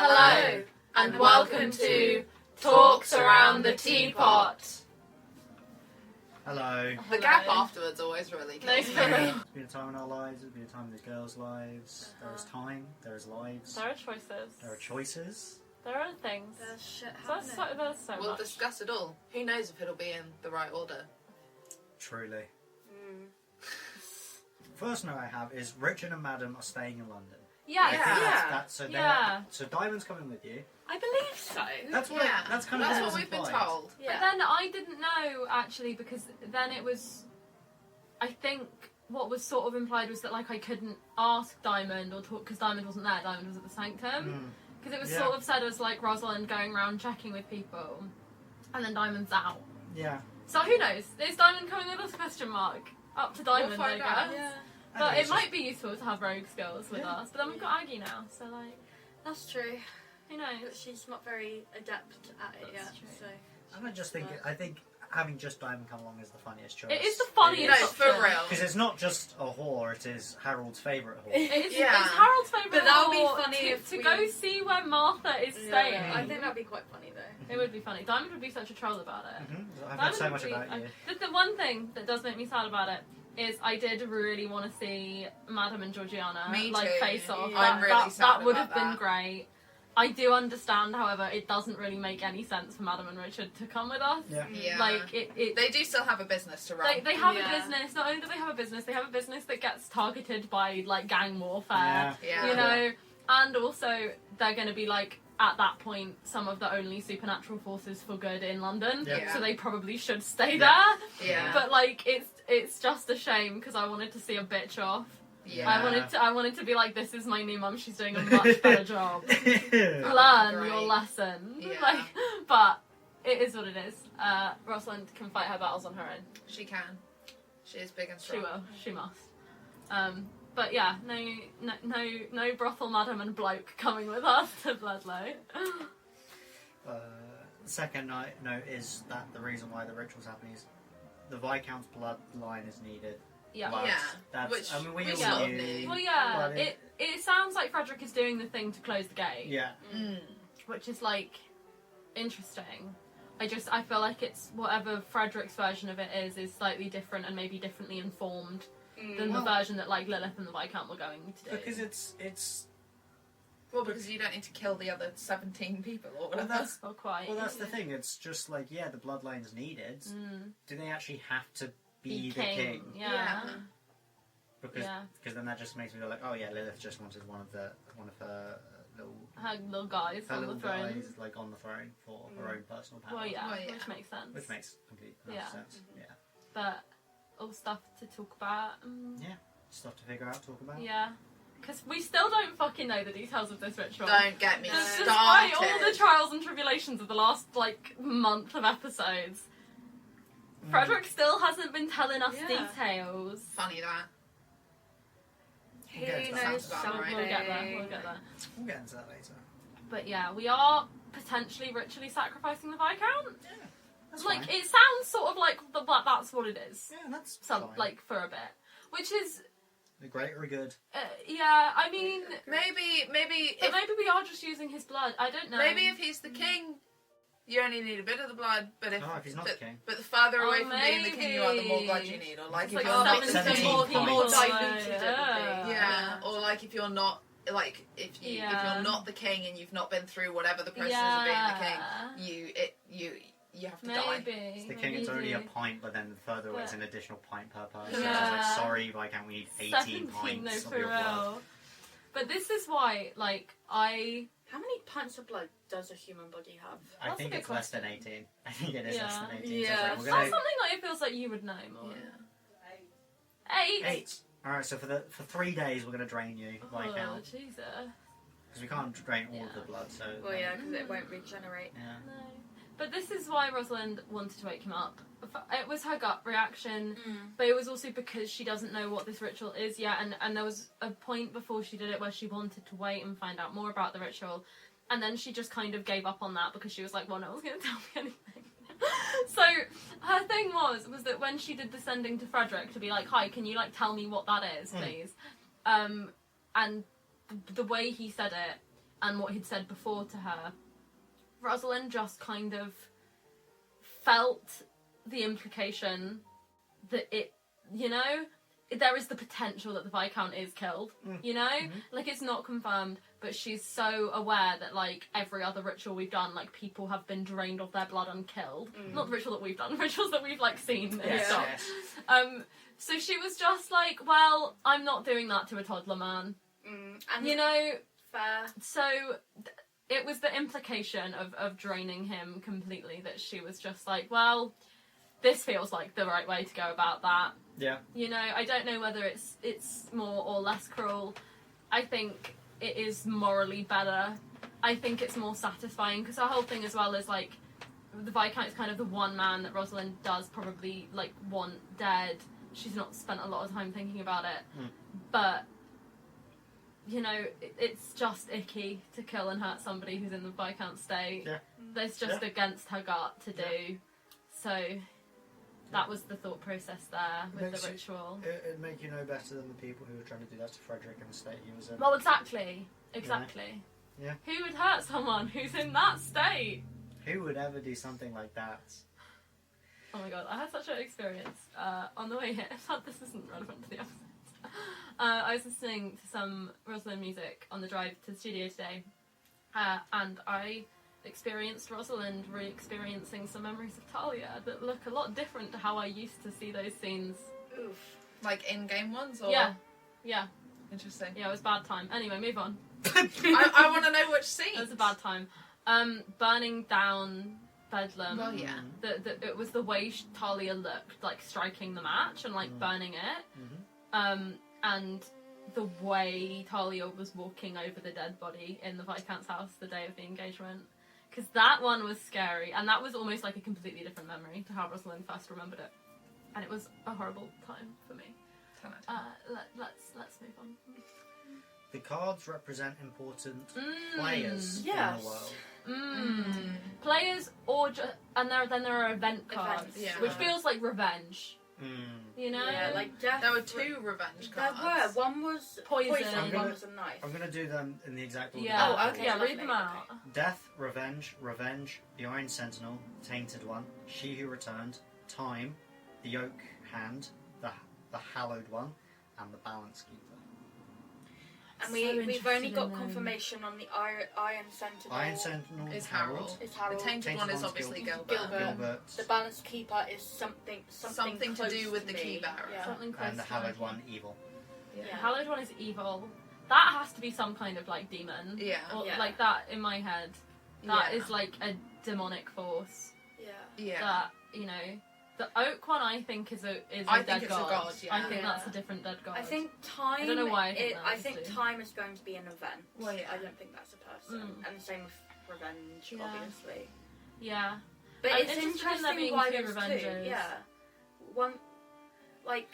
Hello, and welcome to Talks Around the Teapot. Hello. The gap afterwards always really kills me. It's been a time in our lives, it's been a time in the girls' lives. There is time, there is lives. There are choices. There are choices. There are things. There's shit There's happening. so, there's so We'll much. discuss it all. Who knows if it'll be in the right order. Truly. First note I have is Richard and Madam are staying in London. Yeah. Yeah. So Diamond's coming with you. I believe so. That's what. That's kind of That's what what we've been implied. told. But then I didn't know, actually, because then it was... I think what was sort of implied was that, like, I couldn't ask Diamond or talk... Because Diamond wasn't there. Diamond was at the Sanctum. Because it was sort of said as, like, Rosalind going around checking with people. And then Diamond's out. Yeah. So who knows? Is Diamond coming with us? Question mark. Up to Diamond, We'll find I out. guess. Yeah. But it might be useful to have rogue skills with us. But then we've got Aggie now, so, like... That's true. Who knows? But she's not very adept at it That's yet, true. so... And I think having just Diamond come along is the funniest choice. It is the funniest No, for option. real. Because it's not just a whore, it is Harold's favourite whore. It's Harold's favourite. But that would be whore funny if to we- go see where Martha is staying. Yeah, I think that'd be quite funny though. It would be funny. Diamond would be such a troll about it. I've heard so Diamond much would about be- you. The one thing that does make me sad about it is I did really want to see Madam and Georgiana Me like too. face off. Yeah. I'm really sad that would have about been that. great. I do understand, however, it doesn't really make any sense for Madam and Richard to come with us. Yeah. Yeah. Like it They do still have a business to run. they have Yeah. a business. Not only do they have a business, they have a business that gets targeted by like gang warfare. Yeah. Yeah. You know, and also they're going to be like at that point some of the only supernatural forces for good in London. Yeah. So they probably should stay Yeah. there. Yeah. But like it's just a shame because I wanted to see a bitch off. Yeah. I wanted to be like, this is my new mum. She's doing a much better job. Learn Great. your lesson. Yeah. Like, but it is what it is. Rosalind can fight her battles on her own. She can. She is big and She strong. will. She must. But yeah, no brothel madam and bloke coming with us to Bloodlow. Second note is that the reason why the ritual's happening is the Viscount's bloodline is needed. Yeah. Blood. Yeah. That's, Which I mean, we we all sort of knew. knew. Well, yeah. But It sounds like Frederick is doing the thing to close the gate. Yeah. Which is like interesting. I feel like it's whatever Frederick's version of it is slightly different and maybe differently informed than the version that like Lilith and the Viscount were going to do. Because it's Well, because you don't need to kill the other 17 people or well, whatever. Not quite. well, that's the thing. It's just like, yeah, the bloodline's needed. Do they actually have to be the king? Yeah. Because Yeah. then that just makes me go like, oh yeah, Lilith just wanted one of her Her little guys her on little the throne. guys like on the throne for her own personal power. Well, yeah, Well, yeah. which makes sense. Which makes complete enough Yeah. sense. Yeah. But all stuff to talk about. Yeah. Stuff to figure out, talk about. Yeah. Because we still don't fucking know the details of this ritual. Don't get me Despite started. all the trials and tribulations of the last, like, month of episodes, Frederick still hasn't been telling us Yeah. details. Funny that. Who Okay, that knows sounds about something? right. We'll get there, we'll get there. We'll get into that later. But yeah, we are potentially ritually sacrificing the Viscount. Yeah. That's Like, fine. it sounds sort of like that's what it is. Yeah, that's Some, fine. like, for a bit. Which is, The great or good. yeah, I mean... Maybe But maybe we are just using his blood. I don't know. Maybe if he's the king, you only need a bit of the blood. But if Oh, if he's not the king. But the further Oh, away from being the king you are, the more blood you maybe. need. Or like It's if like you're not 17 more points. diluted. yeah, or like if you're not like if you're not the king and you've not been through whatever the process of being the king, you have to die. Maybe. It's the king, it's only a pint, but then the further away it's an additional pint per person. Yeah. So it's like, sorry, Viscount, we need 18 17, pints no, of for your blood. real. But this is why, like, How many pints of blood does a human body have? I That's a think good it's less than question. 18. I think it is less Yeah. than 18. Yeah. So That's it's like, we're something that it feels like you would know more. Yeah. 8? 8. Alright, so for 3 days we're going to drain you, Oh, Viscount. Jesus. Because we can't drain all of the blood, so... Well, yeah, because it won't regenerate. Yeah. No. But this is why Rosalind wanted to wake him up. It was her gut reaction, but it was also because she doesn't know what this ritual is yet, and there was a point before she did it where she wanted to wait and find out more about the ritual, and then she just kind of gave up on that because she was like, well, no one's going to tell me anything. So her thing was that when she did the sending to Frederick to be like, hi, can you like tell me what that is, please? And the way he said it, and what he'd said before to her, Rosalind just kind of felt the implication that it, you know, there is the potential that the Viscount is killed, you know? Like, it's not confirmed, but she's so aware that, like, every other ritual we've done, like, people have been drained of their blood and killed. Not the ritual that we've done, rituals that we've, like, seen and stuff. Yes. So she was just like, well, I'm not doing that to a toddler man. And You know, fair. so it was the implication of draining him completely that she was just like, well, this feels like the right way to go about that. Yeah. You know, I don't know whether it's more or less cruel. I think it is morally better. I think it's more satisfying, because the whole thing as well is, like, the Viscount is kind of the one man that Rosalind does probably, like, want dead. She's not spent a lot of time thinking about it. But, you know, it's just icky to kill and hurt somebody who's in the Viscount state. Yeah. That's just against her gut to do. So that was the thought process there with the ritual. It'd make you no better than the people who were trying to do that to Frederick in the state he was in. Well, exactly. Yeah. Who would hurt someone who's in that state? Who would ever do something like that? Oh my god, I had such an experience on the way here. This isn't relevant to the episode. I was listening to some Rosalind music on the drive to the studio today, and I experienced Rosalind re-experiencing some memories of Talia that look a lot different to how I used to see those scenes. Oof. Like in-game ones, or Yeah. Interesting. Yeah, it was a bad time. Anyway, move on. I want to know which scene. It was a bad time. Burning down Bedlam. Well, yeah. It was the way Talia looked, like striking the match and like burning it. And the way Talia was walking over the dead body in the Viscount's house the day of the engagement. Because that one was scary, and that was almost like a completely different memory to how Rosalind first remembered it. And it was a horrible time for me. Let's move on. The cards represent important players in Yes. the world. Players, and then there are event cards, Events, yeah. which feels like revenge. You know? Yeah, like death. There were two revenge cards. There were. One was Poison. and one was a knife. I'm going to do them in the exact order. Yeah. Oh, okay. Yeah, lovely. read them out. Death, Revenge, the Iron Sentinel, Tainted One, She Who Returned, Time, the Oak Hand, the Hallowed One, and the Balance Keeper. And we've only got confirmation on the Iron Sentinel. Iron Sentinel Is Harold. Is Harold. The tainted one is obviously Gilbert. Gilbert. The Balance Keeper is something Something to do with the key bearer. Yeah. Something close And the to Hallowed it. One, Evil. The Hallowed One is evil. That has to be some kind of like demon. Yeah. Or, Yeah. like that in my head. That Yeah. is like a demonic force. Yeah. That, you know. The oak one I think is a I dead think it's a god, yeah. I think Yeah. that's a different dead god. I think time. I don't know why I think that, I think honestly. time is going to be an event. Well, yeah. I don't think that's a person. And the same with revenge, Yeah. obviously. Yeah. But I'm it's interested in there interesting being why two there's revenges. two. Yeah. One, like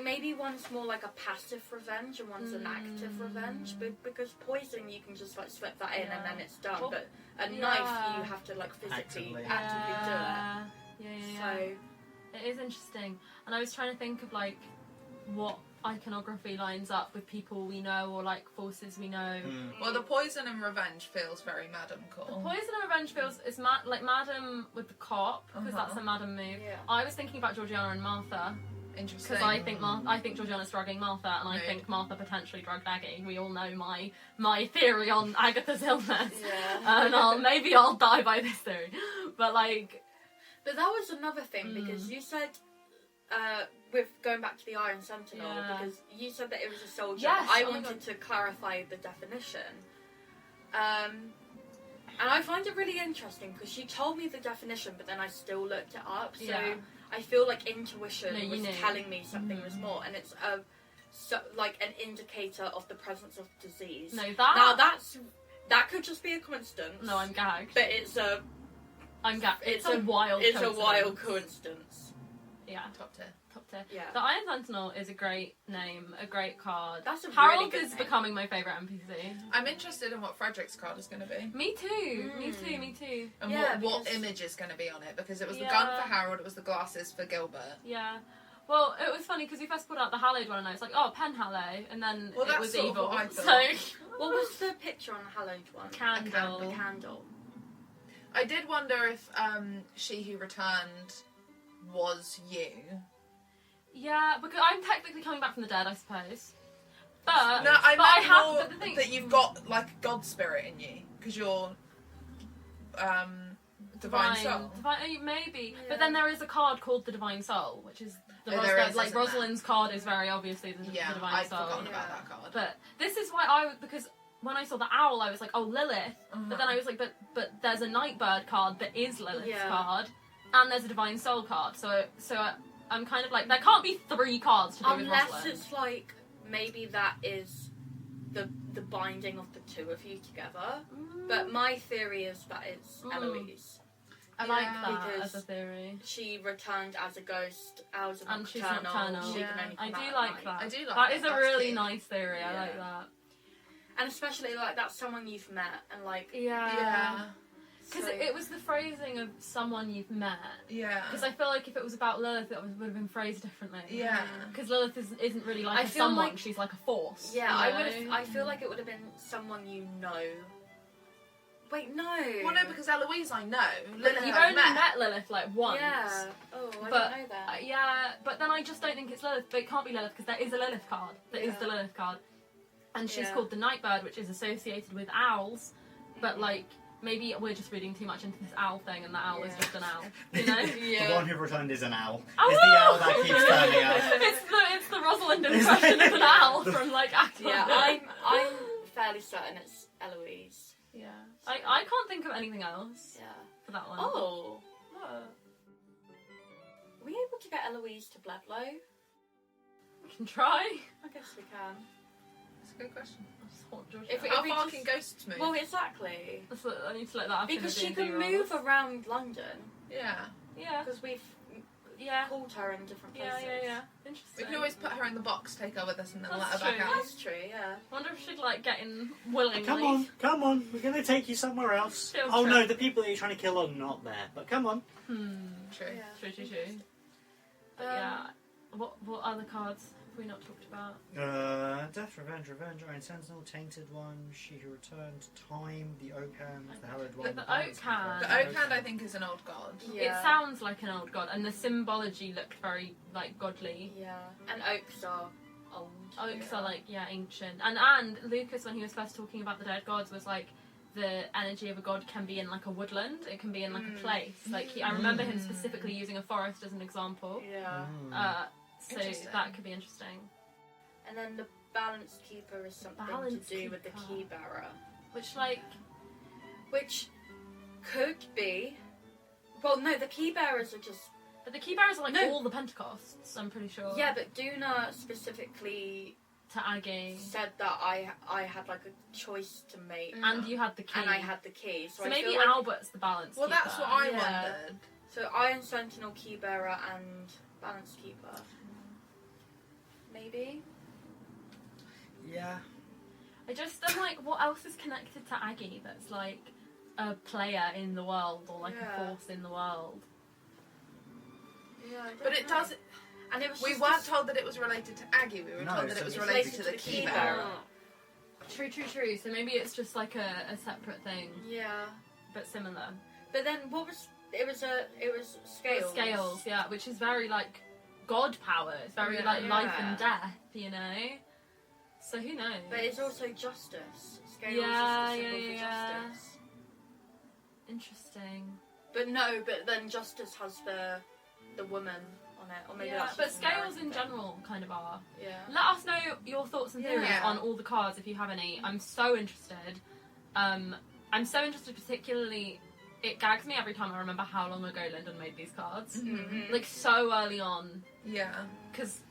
maybe one's more like a passive revenge and one's an active revenge. But because poison, you can just like slip that in and then it's done. Well, but a knife, you have to like physically actively do it. Yeah. So It is interesting. And I was trying to think of like what iconography lines up with people we know or like forces we know. Well, the poison and revenge feels very Madam Call. Poison and revenge feels is like Madam with the cop because that's a Madam move. Yeah. I was thinking about Georgiana and Martha Interesting. because I think Georgiana's drugging Martha and I think Martha potentially drugged Aggie. We all know my theory on Agatha's illness. yeah. And maybe I'll die by this theory. But like But that was another thing because you said, with going back to the Iron Sentinel, because you said that it was a soldier. Yes, I oh my wanted to clarify the definition. And I find it really interesting because she told me the definition, but then I still looked it up. So I feel like intuition was telling me something was more, and it's like an indicator of the presence of disease. no Now that could just be a coincidence. No, I'm gagged. But it's a It's a wild coincidence. Yeah. Top tier. Yeah. The Iron Sentinel is a great name, a great card. That's a Harold really good is name. becoming my favourite NPC. I'm interested in what Frederick's card is going to be. Me too. Me too. And Yeah, what because- image is going to be on it. Because it was the gun for Harold, it was the glasses for Gilbert. Yeah. Well, it was funny because we first pulled out the Hallowed one and I was like, oh, Penhallow, and then Well, it that's was sort of evil. what I So thought. What was the picture on the hallowed one? Candle. A candle. I did wonder if She Who Returned was you. Yeah, because I'm technically coming back from the dead, I suppose. But No, I but I meant have more but the thing, that you've got like God spirit in you because you're divine soul. Maybe, Yeah. but then there is a card called the Divine Soul, which is like Rosalind's card is very obviously the Yeah, Divine I'd Soul. forgotten about that card. But this is why because when I saw the owl, I was like, oh, Lilith. But then I was like, but there's a Nightbird card that is Lilith's card, and there's a Divine Soul card. So I'm kind of like, there can't be 3 cards to do with Unless Rosalind. it's like, maybe that is the binding of the two of you together. But my theory is that it's Eloise. I like Yeah. that Because as a theory. She returned as a ghost, owls are And she's nocturnal. nocturnal. She Yeah. can only I come do out like at that. night. I do like That is a that's really cute. nice theory. I Yeah. like that. And especially, like, that's someone you've met, and, like... Yeah. Because So- it was the phrasing of someone you've met. Yeah. Because I feel like if it was about Lilith, it would have been phrased differently. Yeah. Because Lilith isn't really like I a feel someone, like- she's like a force. Yeah, you know? I feel like it would have been someone you know. Wait, no. Well, no, because Eloise I know. But Lilith you've I've only met Lilith like once. Yeah. Oh, I But, didn't know that. yeah, but then I just don't think it's Lilith. But it can't be Lilith because there is a Lilith card. There is the Yeah. Lilith card. And she's Yeah. called the Nightbird, which is associated with owls. But, like, maybe we're just reading too much into this owl thing and the owl is Yeah. just an owl. You know? The one who returned is an owl. Owl! It's the owl that keeps turning up. It's the Rosalind impression of an owl from, like, Act Yeah, One. I'm fairly certain it's Eloise. Yeah. I can't think of anything else Yeah. for that one. Oh. What? Are we able to get Eloise to Bledlow? We can try. I guess we can. That's a good question. If we- How we far just- can ghosts move? Well, exactly. I need to let that happen. Because she can move around London. Yeah. Yeah. Because we've Yeah. called her in different places. Yeah. Interesting. We can always put her in the box, take her with us, and then let That's her back true. out. That's true, yeah. Wonder if she'd like get in willingly. Come on, we're going to take you somewhere else. Field Oh trip. no, the people that you're trying to kill are not there. But come on. True. Yeah. True. But yeah. What other cards have we not talked about? Death, Revenge, Iron Sentinel, Tainted One, She Who Returned, Time, the Oak Hand, the Hallowed One. The Balance Oak Hand. Keeper, The Oak Hand, I think, is an old god. Yeah. It sounds like an old god, and the symbology looked very like godly. Yeah. And oaks are old. Oaks are like ancient, and Lucas, when he was first talking about the dead gods, was like the energy of a god can be in like a woodland, it can be in like a place. Like I remember him specifically using a forest as an example. Yeah. So Interesting. that could be interesting. And then the Balance Keeper is something Balance to do with the Keeper. Key Bearer. Which Which could be... Well, no, the Key Bearers are just... but the key bearers are like No. all the Pentecosts, I'm pretty sure. Yeah, but Duna specifically To Aggie. said that I had like a choice to make. And you had the key. And I had the key. So, So I maybe feel like, Albert's the balance Well, keeper. that's what I Yeah. wondered. So Iron Sentinel, Key Bearer, and Balance Keeper. Maybe? Yeah. I'm like, what else is connected to Aggie that's like a player in the world or like Yeah. a force in the world? Yeah, I don't But it know. does. And it was We just weren't this- told that it was related to Aggie. We were No, told that so it was it's related to the Key Bearer. True. So maybe it's just like a separate thing, Yeah. but similar. But then what was... It was scales. Scales, yeah, which is very like god power. It's very Yeah. like life Yeah. and death, you know? So who knows? But it's also justice. Scales Yeah, is the symbol yeah, for yeah. justice. Interesting. But then justice has the woman on it. Or maybe Yeah, that's but just an scales American in thing. general kind of are. Yeah. Let us know your thoughts and theories Yeah. on all the cards if you have any. I'm so interested. I'm so interested particularly, it gags me every time I remember how long ago Lyndon made these cards. Mhm. Like so early on. Yeah. Because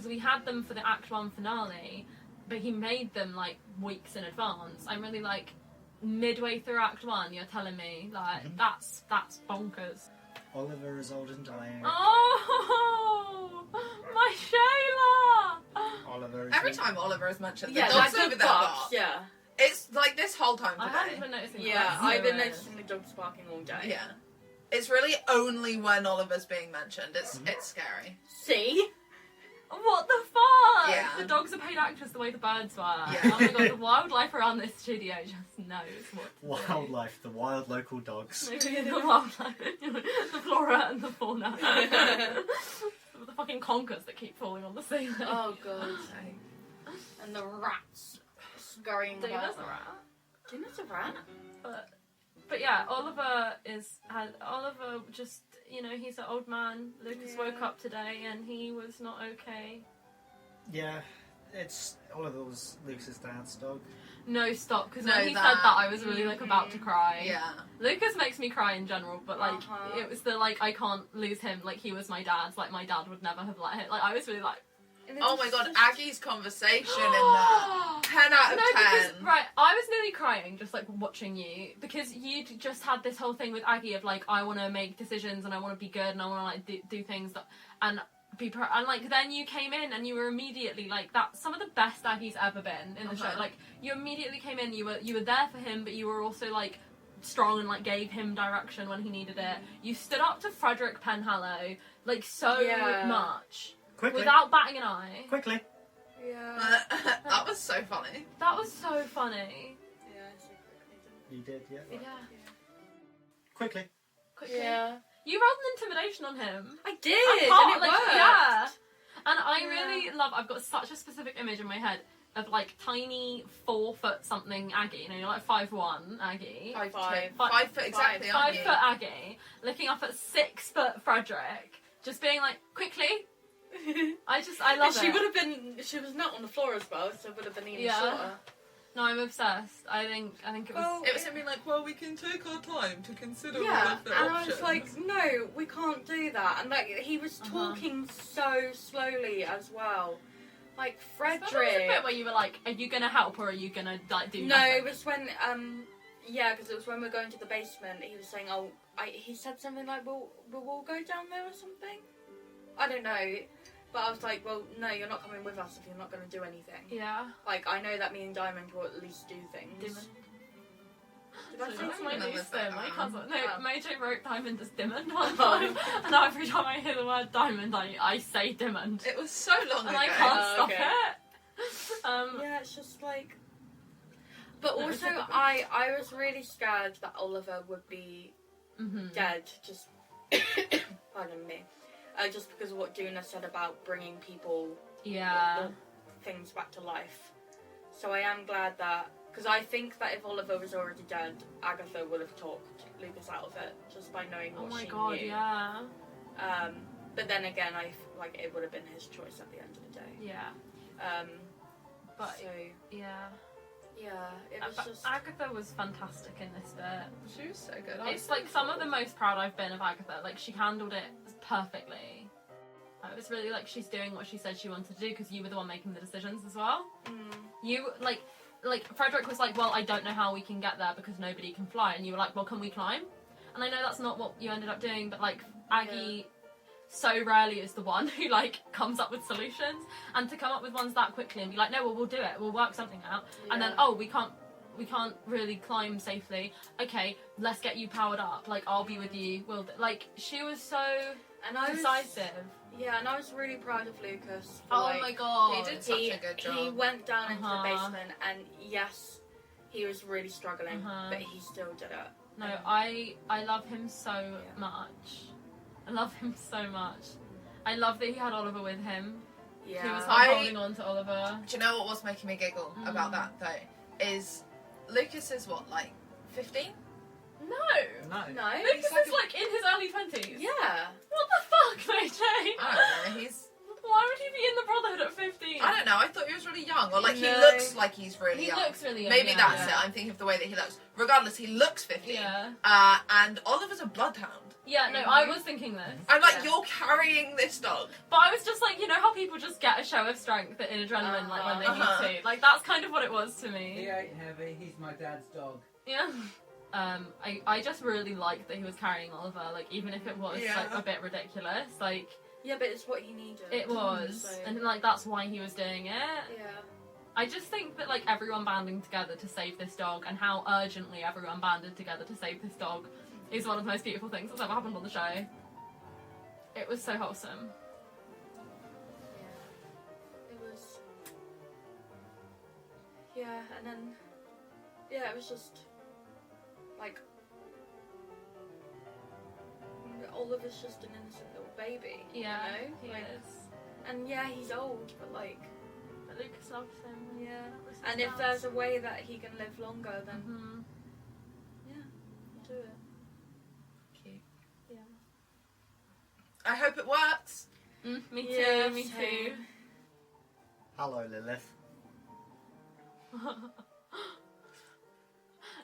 we had them for the Act 1 finale, but he made them like weeks in advance. I'm really like, midway through Act 1 you're telling me, like, that's bonkers. Oliver is old and dying. Oh! My Shayla! Oliver is Every time Oliver is mentioned, the Yeah, dog's that over dog there. barks, yeah. It's like this whole time I haven't today. been noticing Yeah, that. I've been So noticing the dogs barking all day. Yeah. It's really only when Oliver's being mentioned. It's scary. See? What the fuck? Yeah. The dogs are paid actors the way the birds were. Yeah. Oh my god, the wildlife around this studio just knows what to do. Wildlife, the wild local dogs. The wildlife, the flora and the fauna. The fucking conkers that keep falling on the ceiling. Oh god. And the rats scurrying Dina's about. a rat. Dina's a rat? But yeah, Oliver just, he's an old man. Lucas woke up today and he was not okay. Yeah, Oliver was Lucas's dad's dog. No, stop, because No, when he that- said that, I was really, about to cry. Yeah. Lucas makes me cry in general, but, it was the, I can't lose him, he was my dad's, my dad would never have let him, I was really Oh my god, Aggie's conversation in that. 10 out of 10. Because, right, I was nearly crying just watching you because you just had this whole thing with Aggie of I want to make decisions and I want to be good and I want to do things that and be and then you came in and you were immediately that some of the best Aggie's ever been in the show. You immediately came in, you were there for him, but you were also strong and gave him direction when he needed it. You stood up to Frederick Penhallow so much. Quickly. Without batting an eye. Quickly. Yeah. That was so funny. That was so funny. Yeah, so quickly. You did, yeah. Yeah. Quickly. Quickly. Yeah. You rolled an intimidation on him. I did, I and it worked. Yeah. And I really love, I've got such a specific image in my head of tiny 4 foot something Aggie, 5'1" Aggie. 5 Five. foot exactly, 5 aren't you? foot Aggie, looking up at 6 foot Frederick, just being quickly. I love it. She would have been. She was not on the floor as well, so it would have been even shorter. No, I'm obsessed. I think it was. It was something we can take our time to consider all Yeah, of the and options. I was no, we can't do that. And he was talking so slowly as well. Frederick. There was a bit where you were are you gonna help or are you gonna do No, nothing? it was when because it was when we were going to the basement. He was saying, he said something we'll all go down there or something. I don't know. But I was well, no, you're not coming with us if you're not going to do anything. Yeah. I know that me and Diamond will at least do things. Diamond. Did I say That's my remember new saying sim. My that. cousin. No, Oh. Maijai wrote Diamond as Diamond one time, and now every time I hear the word Diamond, I say Diamond. It was so long And ago. I can't Oh, stop okay. it. Yeah, it's just But No, also, it's okay. I was really scared that Oliver would be dead. Just pardon me. Just because of what Duna said about bringing people, Yeah. things back to life. So I am glad that, because I think that if Oliver was already dead, Agatha would have talked Lucas out of it just by knowing Oh what my she god, knew. yeah. But then again, it would have been his choice at the end of the day. Yeah. But So yeah. it was But just. Agatha was fantastic in this bit. She was so good. It's some of the most proud I've been of Agatha. She handled it perfectly. It was really she's doing what she said she wanted to do because you were the one making the decisions as well. You Frederick was well, I don't know how we can get there because nobody can fly, and you were well, can we climb? And I know that's not what you ended up doing, but Aggie so rarely is the one who comes up with solutions, and to come up with ones that quickly and be no, well, we'll do it, we'll work something out, and then we can't really climb safely. Okay, let's get you powered up. I'll be with you. She was so decisive. And I was really proud of Lucas. Oh my god, He did such a good job. He went down into the basement, and yes, he was really struggling, but he still did it. No, I love him so much. I love him so much. I love that he had Oliver with him. Yeah. He was holding on to Oliver. Do you know what was making me giggle about that though? Is Lucas is what, 15? No. No. Lucas is in his early 20s. Yeah. What the fuck, Maijai? I don't know. Why would he be in the Brotherhood at 15? I don't know. I thought he was really young, or he No. looks like he's really He young. looks really young. Maybe yeah, that's yeah. it. I'm thinking of the way that he looks. Regardless, he looks 15. Yeah. And Oliver's a bloodhound. Yeah, no, I was thinking this. I'm Yeah. you're carrying this dog. But I was just how people just get a show of strength in adrenaline when they need to. That's kind of what it was to me. He ain't heavy, he's my dad's dog. Yeah. I just really liked that he was carrying Oliver, even if it was a bit ridiculous. Yeah, but it's what he needed. It was. So- And that's why he was doing it. Yeah. I just think that everyone banding together to save this dog and how urgently everyone banded together to save this dog is one of the most beautiful things that's ever happened on the show. It was so wholesome. Yeah, and then it was just like Oliver's just an innocent little baby. Yeah, you know? he like, is. And yeah, he's old, but like. But Lucas loves him. Yeah. This is And if nice. there's a way that he can live longer, then Mhm. do it. Cute. Yeah. I hope it works. Me too. Yeah, Me same. Hello, Lilith. too.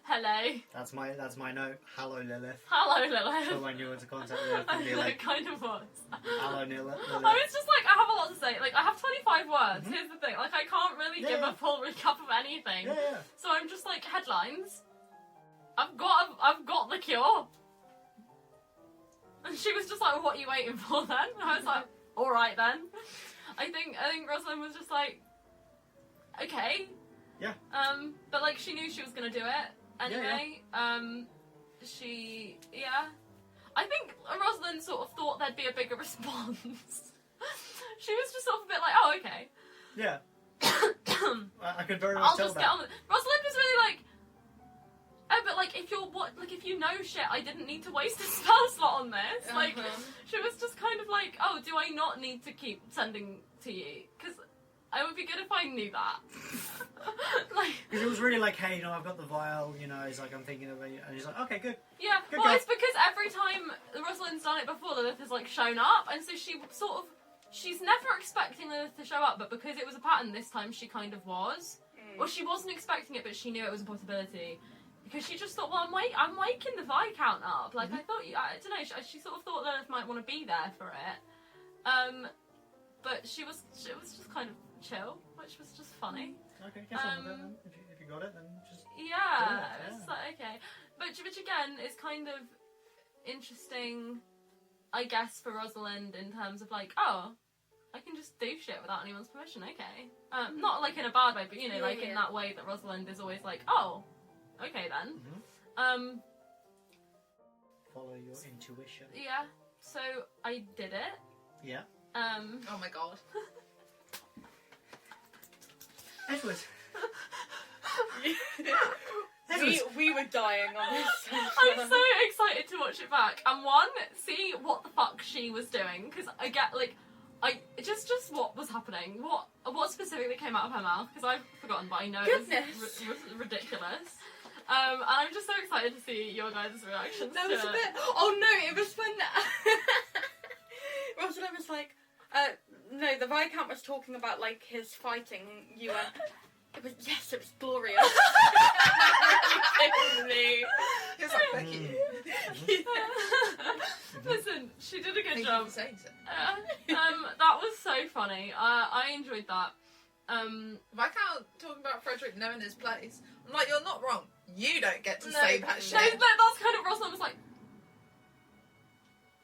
Hello. That's my note. Hello, Lilith. Hello, For Lilith. when you want to contact Lilith and be It like, kind of was. hello, Lilith. I was just like, I have a lot to say. Like, I have 25 words. Mhm. Here's the thing. Like, I can't really Yeah, give yeah. a full recap of anything. Yeah. So I'm just like, headlines. I've got the cure. And she was just like, what are you waiting for then? And I was like, alright then. I think Rosalind was just like, okay. Yeah. But like, she knew she was gonna do it anyway. I think Rosalind sort of thought there'd be a bigger response. She was just sort of a bit like, oh, okay. Yeah. I could very much I'll tell just that. get on with it. Rosalind was really like, oh, but like, if you know shit, I didn't need to waste a spell slot on this. Like, she was just kind of like, oh, do I not need to keep sending to you? Because it would be good if I knew that. Like, Because it was really like, hey, I've got the vial, he's like, I'm thinking of it, and he's like, okay, good. yeah. Good Well, girl. it's because every time Rosalind's done it before, Lilith has like shown up, and so she's never expecting Lilith to show up, but because it was a pattern this time, she kind of was. Or she wasn't expecting it, but she knew it was a possibility. Because she just thought, well, I'm waking the Viscount up. Like, I thought, I don't know, she sort of thought Lilith might want to be there for it. But she was just kind of chill, which was just funny. Okay, get on with it then. If you got it, then just... Yeah, Yeah. it's like, okay. But which again is kind of interesting, I guess, for Rosalind in terms of like, oh, I can just do shit without anyone's permission, okay. Not like in a bad way, but like in that way that Rosalind is always like, oh, okay then. Mhm. Follow your intuition. Yeah, so I did it. Yeah. Oh my god. Edward. we were dying on this. I'm so excited to watch it back. And one, see what the fuck she was doing, because I get like, just what was happening, what specifically came out of her mouth, because I've forgotten, but I know it was ridiculous. And I'm just so excited to see your guys' reactions There to was it. a bit. Oh no! It was when Rosalind was like, no, the Viscount was talking about like his fighting. You went. It was glorious. It's like Becky. Listen, she did a good Thank you job. for saying so. That was so funny. I enjoyed that. Viscount talking about Frederick knowing his place. I'm like, you're not wrong. You don't get to No, say that no, shit. That's kind of Rosalind was like,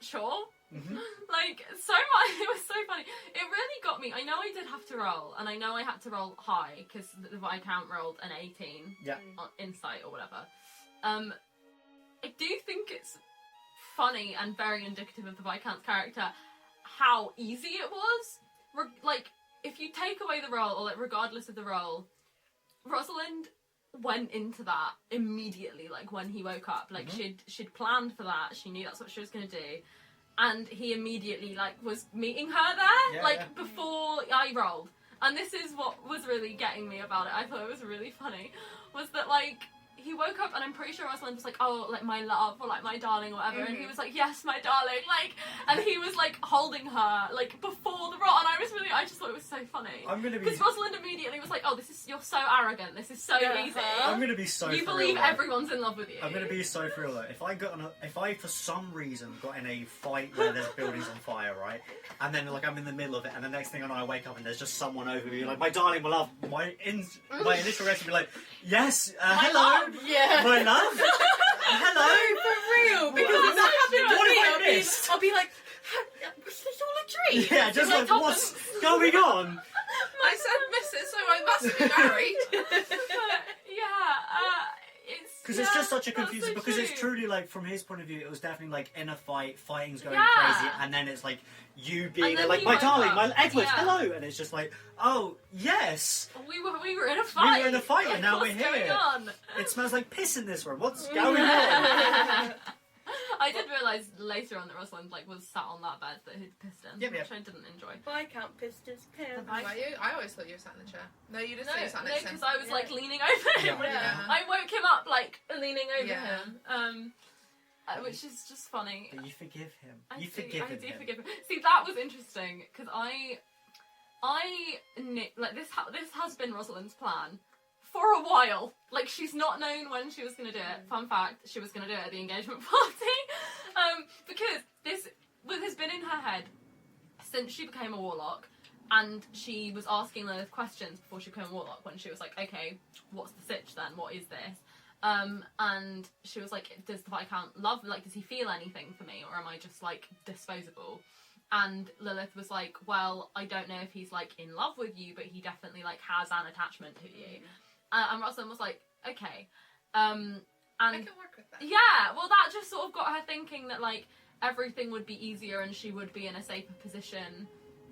sure. Mm-hmm. Like, so much. It was so funny. It really got me. I know I did have to roll, and I know I had to roll high because the Viscount rolled an 18 Yeah. on insight or whatever. I do think it's funny and very indicative of the Viscount's character how easy it was. Like, if you take away the roll, or like regardless of the roll, Rosalind went into that immediately. Like when he woke up, like she'd planned for that. She knew that's what she was going to do. And he immediately, like, was meeting her there, before I rolled. And this is what was really getting me about it. I thought it was really funny. Was that, like, he woke up and I'm pretty sure Rosalind was like, oh, like, my love, or, like, my darling, or whatever. And he was like, yes, my darling. Like, and he was, like, holding her, like, before the roll. And I just thought it was so funny. I'm gonna be... Because Rosalind immediately was like, oh, you're so arrogant. This is so easy. I'm gonna be so You for believe real, though. everyone's in love with you. I'm gonna be so for real though. If I for some reason got in a fight where there's buildings on fire, right, and then like I'm in the middle of it, and the next thing I know I wake up and there's just someone over me, like, my darling, my love, my initial reaction would be like, yes, hello, Yeah. my love, hello. For real, because What if that happened What to me, have I missed? I'll be like, was this all a dream? Yeah, just like, what's going on? I said miss it, so I must be married. Yeah, it's Because it's just such a that's confusing. so Because it's true. truly like from his point of view, it was definitely like in a fight, fighting's going Yeah. crazy, and then it's like you being And there, then like he my woke darling, up. my Edward, Yeah. hello, and it's just like, oh yes, We were in a fight. we were in a fight, and now What's we're going here. on? It smells like piss in this room. What's going on? I did realise later on that Rosalind like was sat on that bed that he'd pissed in, Yep, which yep. I didn't enjoy. Viscount pissed his pants. The Were you? I always thought you were sat in the chair. No, you just No, say you sat next to him. because I was like Yeah. leaning over him. Yeah. I woke him up like leaning over Yeah. him, which is just funny. But you forgive him. I You've do forgiven him. forgive him. See, that was interesting because I knew, like this has been Rosalind's plan for a while. Like she's not known when she was going to do it. Fun fact: she was going to do it at the engagement party, because this has been in her head since she became a warlock. And she was asking Lilith questions before she became a warlock when she was like, okay, what's the sitch then? What is this? And she was like, does the Viscount love, like, does he feel anything for me? Or am I just, like, disposable? And Lilith was like, well, I don't know if he's, like, in love with you, but he definitely, like, has an attachment to you. And Rosalind was like, okay. I And can work with that. yeah, well, that just sort of got her thinking that, like, everything would be easier and she would be in a safer position.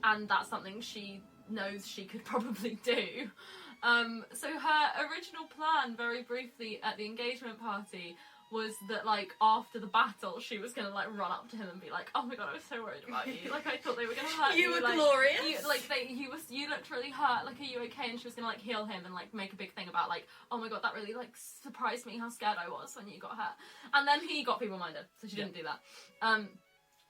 And that's something she knows she could probably do. So her original plan, very briefly, at the engagement party was that, like, after the battle, she was gonna, like, run up to him and be like, oh my god, I was so worried about you. Like, I thought they were gonna hurt you. You were like, glorious. You looked really hurt. Like, are you okay? And she was gonna, like, heal him and, like, make a big thing about, like, oh my god, that really, like, surprised me how scared I was when you got hurt. And then he got feeble-minded, so she didn't do that.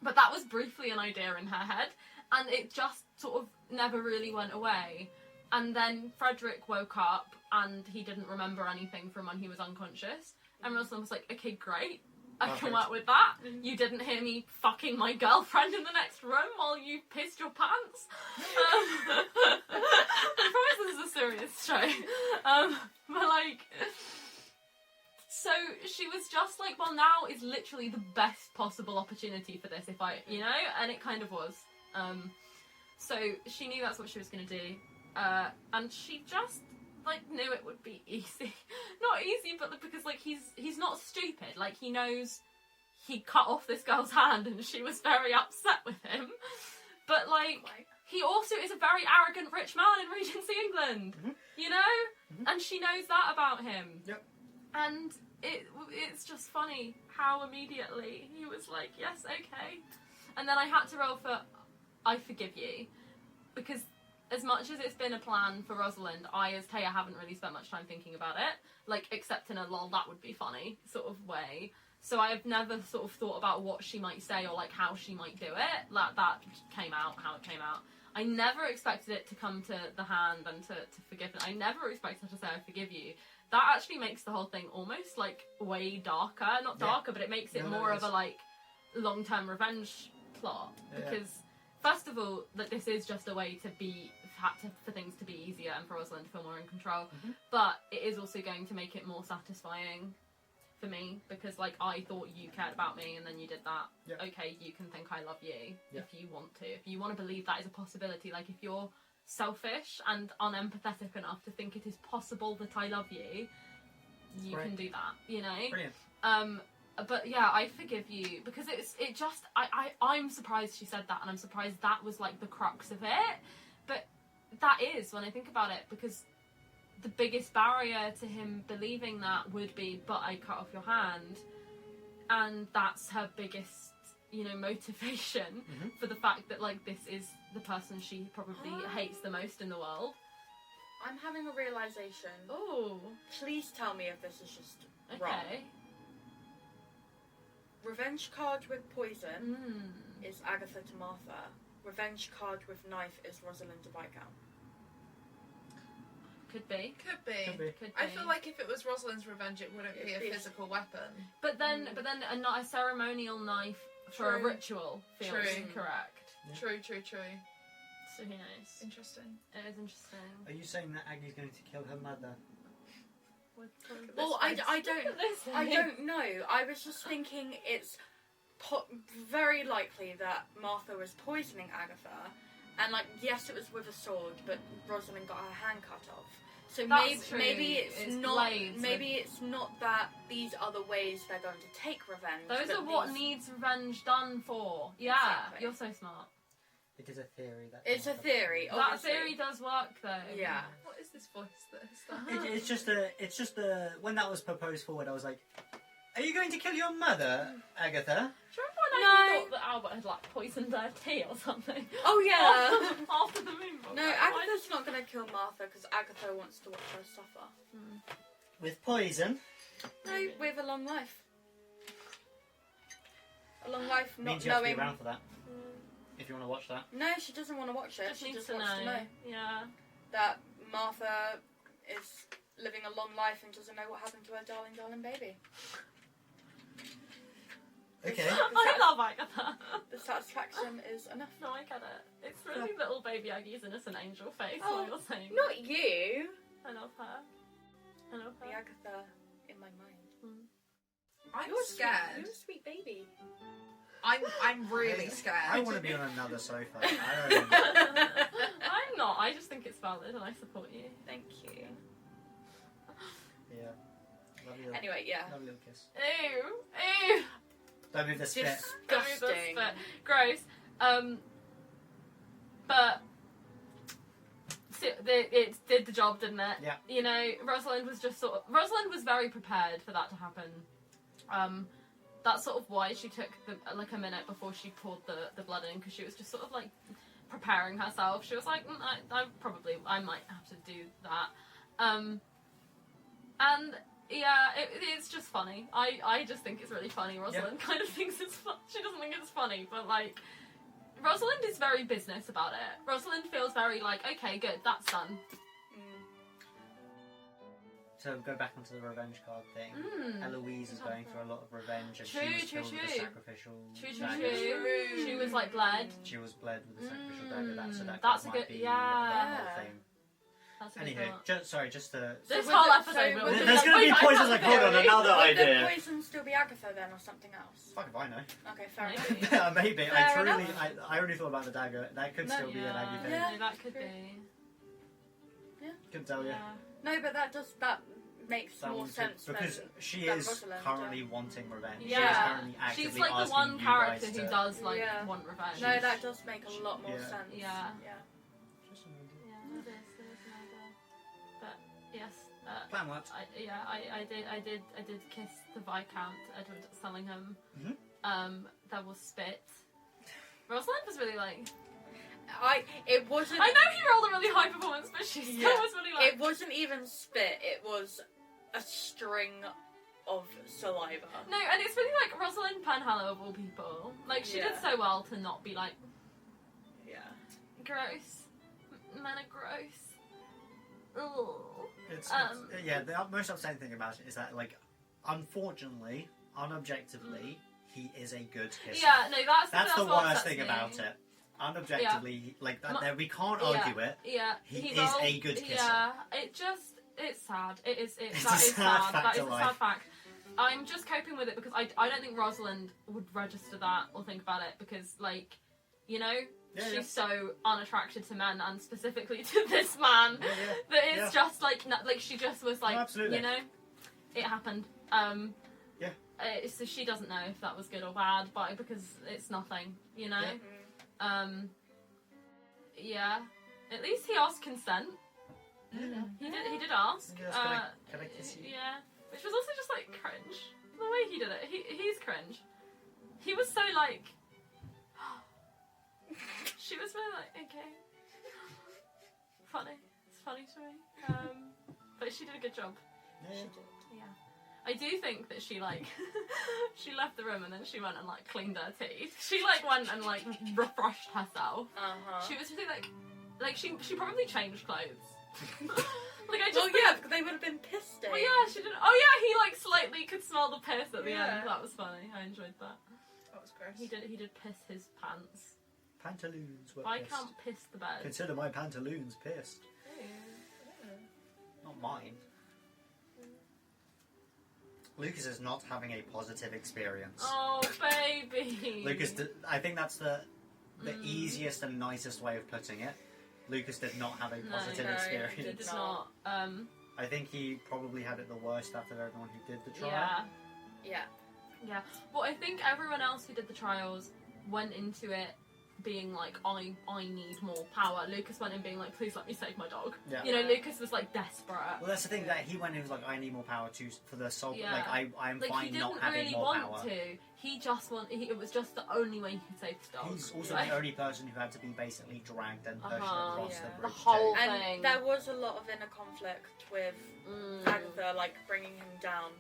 But that was briefly an idea in her head. And it just sort of never really went away. And then Frederick woke up and he didn't remember anything from when he was unconscious. And Rosalind was like, okay, great. I can Perfect. work with that. You didn't hear me fucking my girlfriend in the next room while you pissed your pants. I promise this is a serious show. But like... So she was just like, well, now is literally the best possible opportunity for this, if I, you know? And it kind of was. So she knew that's what she was going to do. And she just, like, knew it would be easy. Not easy, but because, like, he's not stupid. Like, he knows he cut off this girl's hand and she was very upset with him. But, like, he also is a very arrogant rich man in Regency England. Mhm. You know? Mhm. And she knows that about him. Yep. And it's just funny how immediately he was like, yes, okay. And then I had to roll for I forgive you. Because as much as it's been a plan for Rosalind, I, as Taya, haven't really spent much time thinking about it. Like, except in a lol, that would be funny sort of way. So I've never sort of thought about what she might say or, like, how she might do it. Like, that came out how it came out. I never expected it to come to the hand and to forgive it. I never expected her to say, I forgive you. That actually makes the whole thing almost, like, way darker. Not darker, but it makes it more of a, like, long-term revenge plot. Yeah. Because, first of all, that this is just a way for things to be easier and for Rosalind to feel more in control. Mhm. But it is also going to make it more satisfying for me, because, like, I thought you cared about me and then you did that. Yep. Okay, you can think I love you Yep. if you want to. If you want to believe that is a possibility, like, if you're selfish and unempathetic enough to think it is possible that I love you, you Right. can do that, you know? Brilliant. But yeah, I forgive you, because I'm surprised she said that, and I'm surprised that was, like, the crux of it. But that is, when I think about it, because the biggest barrier to him believing that would be, but I cut off your hand, and that's her biggest, you know, motivation Mhm. for the fact that, like, this is the person she probably hates the most in the world. I'm having a realization. Oh, Please tell me if this is just wrong. okay. Revenge card with poison Mm. is Agatha to Martha. Revenge card with knife is Rosalind to Viscount. Could be. Could be. Could be. Could be. I feel like if it was Rosalind's revenge, it wouldn't be a It'd be- physical weapon. But then not a ceremonial knife for a True. ritual feels True. correct. Yeah. True. So who knows? Interesting. It is interesting. Are you saying that Aggie's going to kill her mother? Well, I don't This I don't know. I was just thinking it's very likely that Martha was poisoning Agatha, and, like, yes, it was with a sword, but Rosalind got her hand cut off. So That's maybe true. it's It's not. blades Maybe it's not that these are the ways they're going to take revenge. Those but are what these- needs revenge done for. Yeah, Exactly. you're so smart. It is a theory that. It's a theory. That Obviously. theory does work though. Yeah. What is this voice that has started? It's just a. When that was proposed forward, I was like, "Are you going to kill your mother, Agatha?" Do you remember when I thought that Albert had like poisoned her tea or something? Oh yeah. After the moonbook. No, Like, why Agatha's not going to kill Martha because Agatha wants to watch her suffer. With poison. No, with a long life. A long life, not Means you have to knowing. be around for that. If you want to watch that. No, she doesn't want to watch it. Just She needs just to wants know. to know Yeah. that Martha is living a long life and doesn't know what happened to her darling, darling baby. Okay. I love Agatha. The satisfaction is enough. No, I get it. It's really little baby Aggie's innocent angel face. Oh, What you're saying. Not you. I love her. I love The her. Agatha in my mind. I'm You're scared. Sweet. You're a sweet baby. I'm really scared. I want to be on another sofa. I don't. I'm not. I just think it's valid and I support you. Thank you. Yeah. Lovely little, Anyway, yeah. lovely little kiss. Ew. Ew. Don't move the spit. Disgusting. Gross. But it did the job, didn't it? Yeah. You know, Rosalind was Rosalind was very prepared for that to happen. That's sort of why she took like a minute before she poured the blood in, because she was just sort of like preparing herself. She was like, I might have to do that. And yeah, it's just funny. I just think it's really funny. Rosalind kind of thinks it's fun. She doesn't think it's funny, but like, Rosalind is very business about it. Rosalind feels very like, okay, good, that's done. To go back onto the revenge card thing, Eloise is going through a lot of revenge, and True, she was true, killed with a true. sacrificial True. dagger. She was like bled. She was bled with a sacrificial dagger. So that That's a might good- be yeah. that whole thing. That's a good Anywho, thought. just to. This So whole would episode, so we're would just There's like, going to be wait, I poisons have like, a hold on, theory. another Would the idea. poison still be Agatha then, or something else? Fuck if I know. Okay, fair Maybe. enough. Maybe. Fair I enough. only thought about the dagger. That could No, still be an Aggie thing. Yeah. no, that could be. Couldn't tell you. Yeah. No, but that makes That more one too, sense because than she that is Rosalind, currently wanting revenge. She is Yeah. currently actively She's like the asking one you character guys who to- does like Yeah. want revenge. No, that does make a lot more Yeah. sense. Yeah. Yeah. Yeah, it is an idea. But yes, Plan what? I did kiss the Viscount Edward Sellingham. Mhm. There was spit. Rosalind was really like. It wasn't. I know he rolled a really high performance, but she still Yeah. was really like. It wasn't even spit. It was a string of saliva. No, and it's really like Rosalind Penhallow of all people. Like she did Yeah. so well to not be like Yeah. gross. Men are gross. Ugh. It's, Um, yeah, the most upsetting thing about it is that, like, unfortunately, unobjectively, he is a good kisser. Yeah, no, that's the what worst upsets thing me. about it. Unobjectively, like that, Ma- we can't yeah. argue it. Yeah, He is rolled- a good kisser. Yeah, it's sad. It's That a is sad sad. fact That is of a life. sad fact. I'm just coping with it because I don't think Rosalind would register that or think about it because, like, you know, Yeah, she's so unattracted to men and specifically to this man Yeah, that it's yeah. just like she just was like, No, absolutely. you know, it happened. Yeah. So she doesn't know if that was good or bad, but because it's nothing, you know. Yeah. Yeah. At least he asked consent. Yeah. He did ask. Yes, can I kiss you? Yeah, which was also just like cringe. The way he did it, he's cringe. He was so like. She was really like, okay, funny. It's funny to me. But she did a good job. Yeah. Yeah. I do think that she like she left the room and then she went and like cleaned her teeth. She like went and like refreshed herself. She was really like she probably changed clothes. Like I just Well, yeah, because they would have been pissed. Oh yeah, she did. Oh yeah, he like slightly could smell the piss at the Yeah. end. That was funny. I enjoyed that. That was gross. He did piss his pants. Pantaloons were I pissed. can't piss the bed. Consider my pantaloons pissed. Not mine. Lucas is not having a positive experience. Oh baby. Lucas, I think that's the easiest and nicest way of putting it. Lucas did not have a positive No, experience. he He did not. I think he probably had it the worst out of everyone who did the trial. Yeah. Yeah. Yeah. Well, I think everyone else who did the trials went into it being like, I need more power. Lucas went in being like, please let me save my dog. Yeah. You know, Lucas was like desperate. Well, that's the thing, that he went in, was like, I need more power for the soul. Yeah. Like, I'm Like, fine he not didn't having really more want power. to. He just it was just the only way he could save the dog. He's also Like, the only person who had to be basically dragged and pushed across Yeah. the the bridge. whole too. thing. And there was a lot of inner conflict with Agatha, like, bringing him down.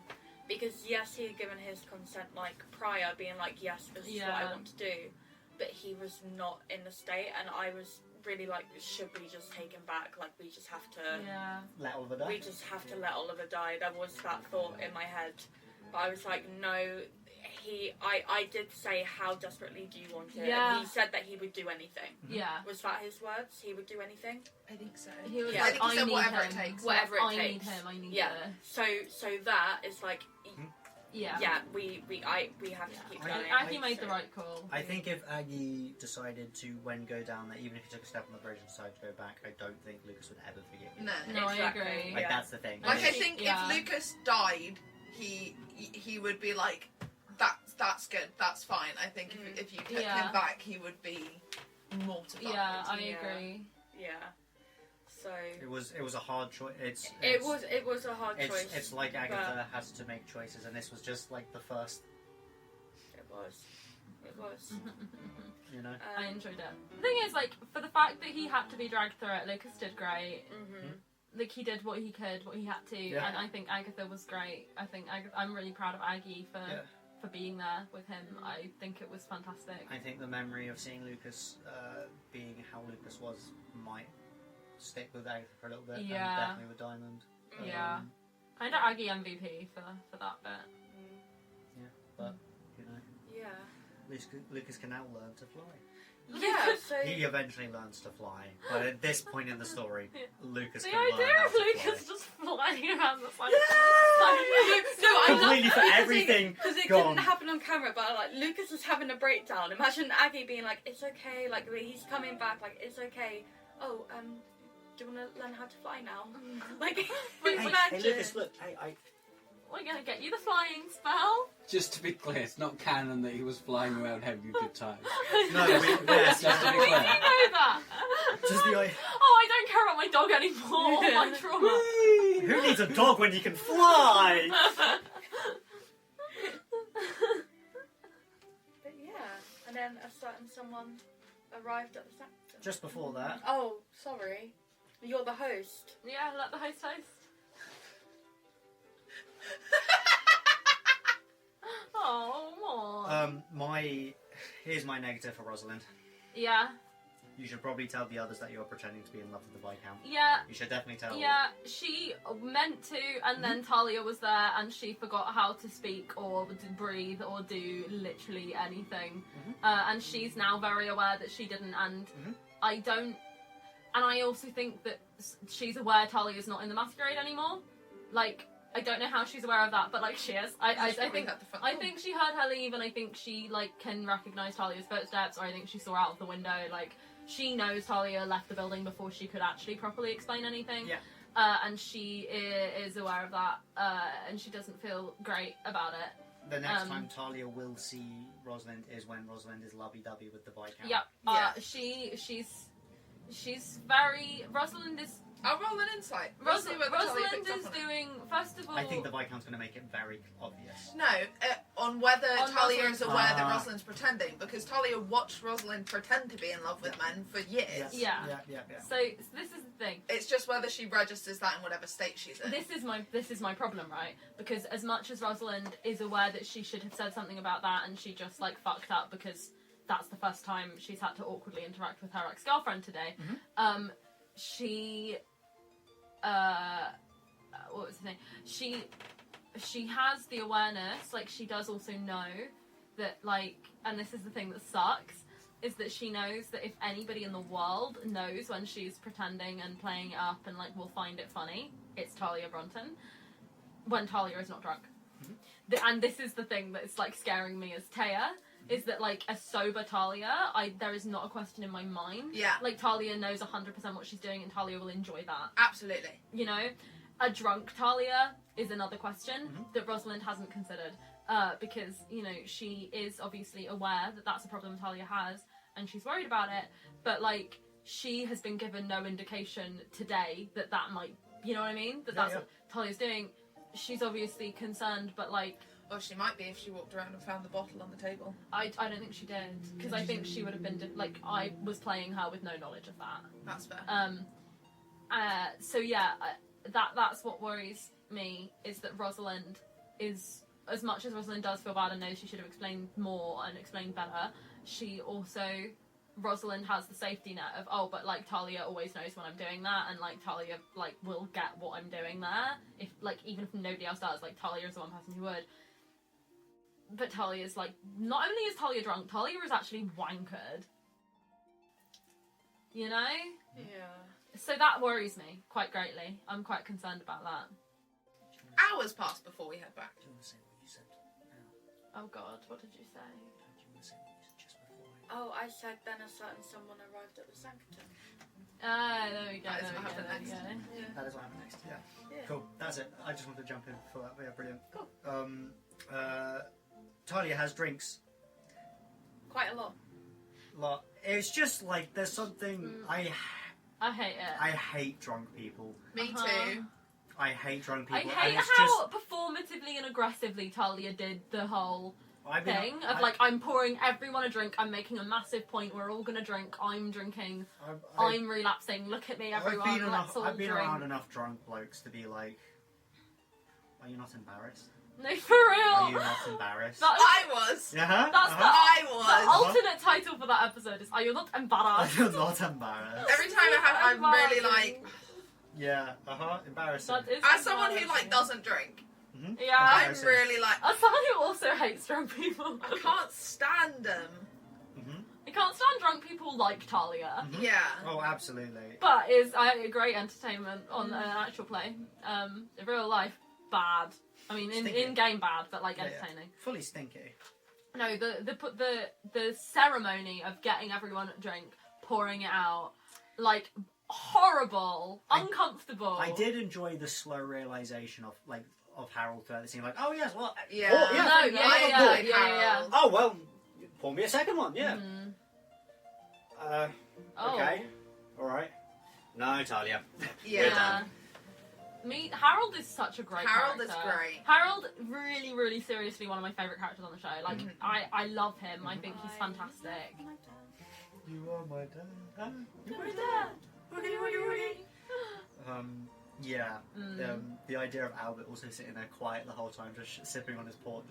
Because, yes, he had given his consent, like, prior, being like, yes, this is what I want to do. But he was not in the state, and I was really like, should we just take him back? Like, we just have to... Yeah. Let Oliver die. We just have to let Oliver die. There was that thought in my head. But I was like, no, I did say, how desperately do you want it? Yeah. And he said that he would do anything. Yeah. Was that his words? He would do anything? I think so. He was Yeah. like, I think he said need whatever him. it takes. Whatever it I takes. need him. I need Yeah. this. So that is like, Yeah. yeah, we have to keep I- going. Aggie made the So- right call. I think if Aggie decided to, when go down there, even if he took a step on the bridge and decided to go back, I don't think Lucas would ever forgive him. No. No, Exactly. I agree. Like, Yeah. that's the thing. Like, I Like, think Yeah. if Lucas died, he would be like, that's good, that's fine. I think if you took Yeah. him back, he would be mortified. Yeah, I Yeah. agree. Yeah. So it was a hard choice. it was a hard choice. It's like Agatha has to make choices, and this was just like the first. It was. You know. I enjoyed it. The thing is, like, for the fact that he had to be dragged through it, Lucas did great. Like, he did what he could, what he had to, Yeah. and I think Agatha was great. I think I'm really proud of Aggie for being there with him. I think it was fantastic. I think the memory of seeing Lucas being how Lucas was might stick with Agatha for a little bit. Yeah. And definitely with Diamond. Yeah. Kind of Aggie MVP for that bit. But you know, Yeah. Lucas can now learn to fly. Yeah. So He eventually learns to fly, but at this point in the story, Lucas The can learn idea how of to Lucas fly. just flying around the side. no, I love Completely for everything because it gone. couldn't happen on camera. But like Lucas was having a breakdown. Imagine Aggie being like, "It's okay. Like he's coming back. Like it's okay. Oh, do you want to learn how to fly now? Like, imagine. Hey, Lucas, look, We're gonna get you the flying spell. Just to be clear, it's not canon that he was flying around having a good time. No, yes, Just to be We do clear. know that. Just the Oh, I don't care about my dog anymore. My trauma. Who needs a dog when you can fly? But yeah, and then a certain someone arrived at the center. Just before that, Oh, sorry. You're the host. Yeah, let the host host. Oh, Morne. here's my negative for Rosalind. Yeah, You should probably tell the others that you're pretending to be in love with the Viscount. yeah. You should definitely tell. Yeah, she meant to, and then Talia was there, and she forgot how to speak or to breathe or do literally anything. And she's now very aware that she didn't, and I don't. And I also think that she's aware Talia's not in the masquerade anymore. Like, I don't know how she's aware of that, but like she is. I think she heard her leave, and I think she like can recognize Talia's footsteps, or I think she saw out of the window. Like, she knows Talia left the building before she could actually properly explain anything. Yeah. And she is aware of that, and she doesn't feel great about it. The next time Talia will see Rosalind is when Rosalind is lovey-dovey with the Viscount. Yep. Yeah. She's very. Rosalind is. I'll roll an insight. We'll see whether Talia Rosalind picks up is on it. doing. First of all. I think the Viscount's going to make it very obvious. No, on whether On Talia Rosalind. is aware that Rosalind's pretending, because Talia watched Rosalind pretend to be in love with men for years. Yeah. Yeah. So this is the thing. It's just whether she registers that in whatever state she's in. This is my problem, right? Because as much as Rosalind is aware that she should have said something about that, and she just like fucked up because that's the first time she's had to awkwardly interact with her ex-girlfriend today. She what was his name? She has the awareness, like she does also know that, like, and this is the thing that sucks, is that she knows that if anybody in the world knows when she's pretending and playing it up and like will find it funny, it's Talia Bronten. When Talia is not drunk. And this is the thing that's like scaring me as Taya, is that, like, a sober Talia, there is not a question in my mind. Yeah. Like, Talia knows 100% what she's doing, and Talia will enjoy that. Absolutely. You know? A drunk Talia is another question that Rosalind hasn't considered. Because, you know, she is obviously aware that that's a problem Talia has, and she's worried about it, but, like, she has been given no indication today that might, you know what I mean? That's what Talia's doing. She's obviously concerned, but, like... Well, she might be if she walked around and found the bottle on the table. I don't think she did, because I think she would have been... like, I was playing her with no knowledge of that. That's fair. So, yeah, that's what worries me, is that Rosalind is... As much as Rosalind does feel bad and knows she should have explained more and explained better, she also... Rosalind has the safety net of, but, like, Talia always knows when I'm doing that, and, like, Talia, like, will get what I'm doing there. If, like, even if nobody else does, like, Talia is the one person who would. But Talia's, like, not only is Talia drunk, Talia is actually wankered. You know? Yeah. So that worries me quite greatly. I'm quite concerned about that. Hours passed before we head back. Do you want to say what you said now? Oh god, what did you say? Do you want to say what you said just before Oh, I said then a certain someone arrived at the sanctum. There we go, That is there we what go, happened there we next. go. Yeah. That is what happened next, yeah. Yeah. Cool, that's it. I just wanted to jump in for that. Yeah, brilliant. Cool. Talia has drinks. Quite a lot. It's just like there's something I hate it. I hate drunk people. Me Uh-huh. too. I hate drunk I people. hate and it's how performatively and aggressively Talia did the whole thing of like, I'm pouring everyone a drink, I'm making a massive point, we're all gonna drink, I'm drinking, I'm relapsing, look at me everyone, let's all I've been drink. around enough drunk blokes to be like, are you not embarrassed? No, for Are real! you not embarrassed? I was. Yeah? That's I the was. alternate title for that episode is, Are you not embarrassed? You're not embarrassed. Every time I'm really like, Yeah, embarrassing. That is as someone who like embarrassing. doesn't drink, Mm-hmm. Yeah. I'm Embarrassing. really like, As someone who also hates drunk people. I can't stand them. Mm-hmm. I can't stand drunk people like Talia. Mm-hmm. Yeah. Oh, absolutely. But is a great entertainment on actual play. In real life, bad. I mean, Stinky. in game bad, but like Yeah, yeah. entertaining. Fully stinky. No, the ceremony of getting everyone a drink, pouring it out, like horrible, uncomfortable. I did enjoy the slow realization of Harold throughout the scene. Like, oh yes, well, Yeah. oh, yeah, No, I yeah. enjoyed Harold. Oh well, pour me a second one. Yeah. Mm. Okay. All right. No, Talia. Yeah. Harold is such a great Harold is character. great. Harold, really, really seriously one of my favourite characters on the show. Like, Mhm. I love him. I think he's fantastic. You are my dad. You're my dad. Yeah. Mm. The idea of Albert also sitting there quiet the whole time, just sipping on his port,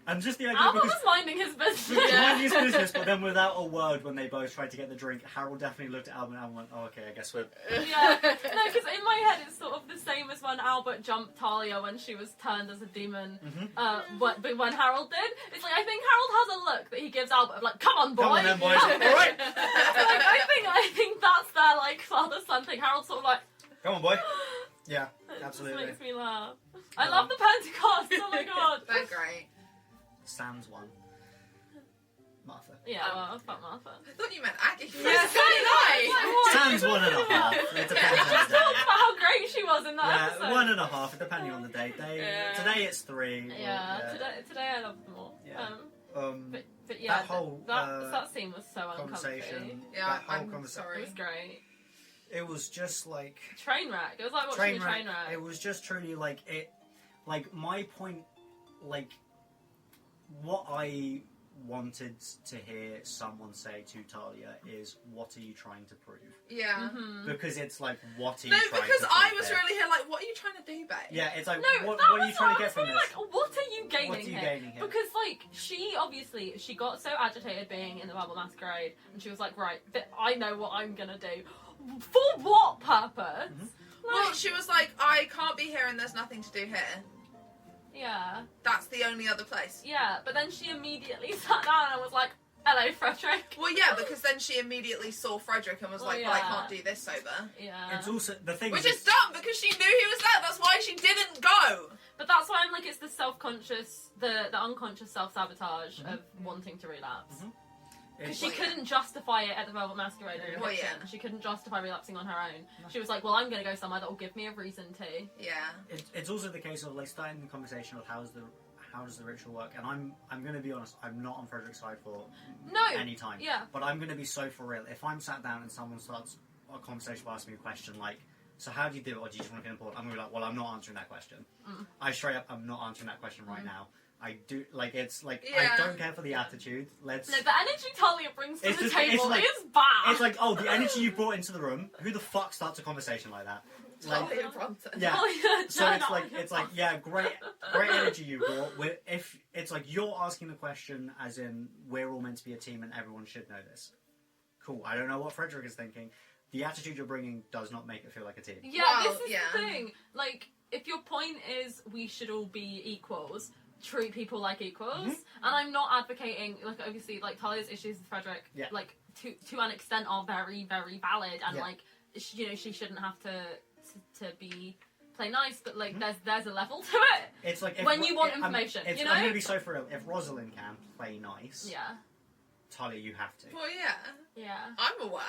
and just the idea Albert because. was minding his business. Minding his business, but then without a word when they both tried to get the drink, Harold definitely looked at Albert and went, "Oh, okay, I guess we're." Yeah, no, because in my head it's sort of the same as when Albert jumped Talia when she was turned as a demon. Mm-hmm. But when Harold did, it's like I think Harold has a look that he gives Albert of like, "Come on, boy." Come on then, boys. All right. So, like, I think that's their like father-son thing. Harold's sort of like, Come on, boy. Yeah, it absolutely. just makes me laugh. I love the Pentecost. Oh my god. They're great. Sam's one. Martha. Yeah, well, fuck Martha. I thought you meant Aggie. Yeah, so did I. Sam's 1.5. It depends on Just the talked day. about how great she was in that Yeah, episode. 1.5, depending on the day. Yeah. Today it's 3. Yeah, today I love them all. Yeah. But yeah, That whole, that scene was so uncomfy. conversation. Yeah, that whole I'm conversation. It sorry. was great. It was just like Train wreck. It was like watching a train wreck. It was just truly like it. Like my point, like what I wanted to hear someone say to Talia is, "What are you trying to prove?" Yeah. Mhm. Because it's like, "What are you No, trying because to I prove was here?" really here like, what are you trying to do, babe? Yeah, it's like, No, what that are you was trying to what I get from was this? like, what are you gaining What are you here? gaining here? Because, like, she obviously, she got so agitated being in the Bible Masquerade, and she was like, right, I know what I'm gonna do. For what purpose? Mhm. Well, she was like, I can't be here and there's nothing to do here. Yeah, That's the only other place. yeah, but then she immediately sat down and was like, hello, Frederick. Well, yeah, because then she immediately saw Frederick and was Well, like, well, I yeah. can't do this sober. Yeah. It's also the thing. Which is dumb because she knew he was there. That's why she didn't go. But that's why I'm like, it's the self-conscious, the unconscious self-sabotage of wanting to relapse. Because she couldn't justify it at the Velvet Masquerade in Well, fiction. yeah. She couldn't justify relapsing on her own. She was like, well, I'm going to go somewhere that will give me a reason to. Yeah. It's also the case of like starting the conversation of how does the ritual work, and I'm going to be honest, I'm not on Frederick's side for any time. Yeah. But I'm going to be so for real. If I'm sat down and someone starts a conversation by asking me a question like, so how do you do it, or do you just want to get bored? I'm going to be like, well, I'm not answering that question. I straight up, I'm not answering that question right now. I do, like, it's like, I don't care for the attitude. No, the energy Talia brings to the table like, is bad. It's like, oh, the energy you brought into the room, who the fuck starts a conversation like that? Like, Talia Bronte. yeah. Talia, So it's like, yeah, great energy you brought. If it's like you're asking the question as in we're all meant to be a team and everyone should know this. Cool. I don't know what Frederick is thinking. The attitude you're bringing does not make it feel like a team. Yeah, Well, this is the thing. Like, if your point is we should all be equals, treat people like equals, and I'm not advocating, like, obviously, like, Talia's issues with Frederick, like, to an extent are very, very valid, and, like, you know, she shouldn't have to play nice, but, like, there's a level to it. It's like when you want information, you know? I'm going to be so for real. If Rosalind can play nice, Talia, you have to. Well, yeah. Yeah. I'm aware.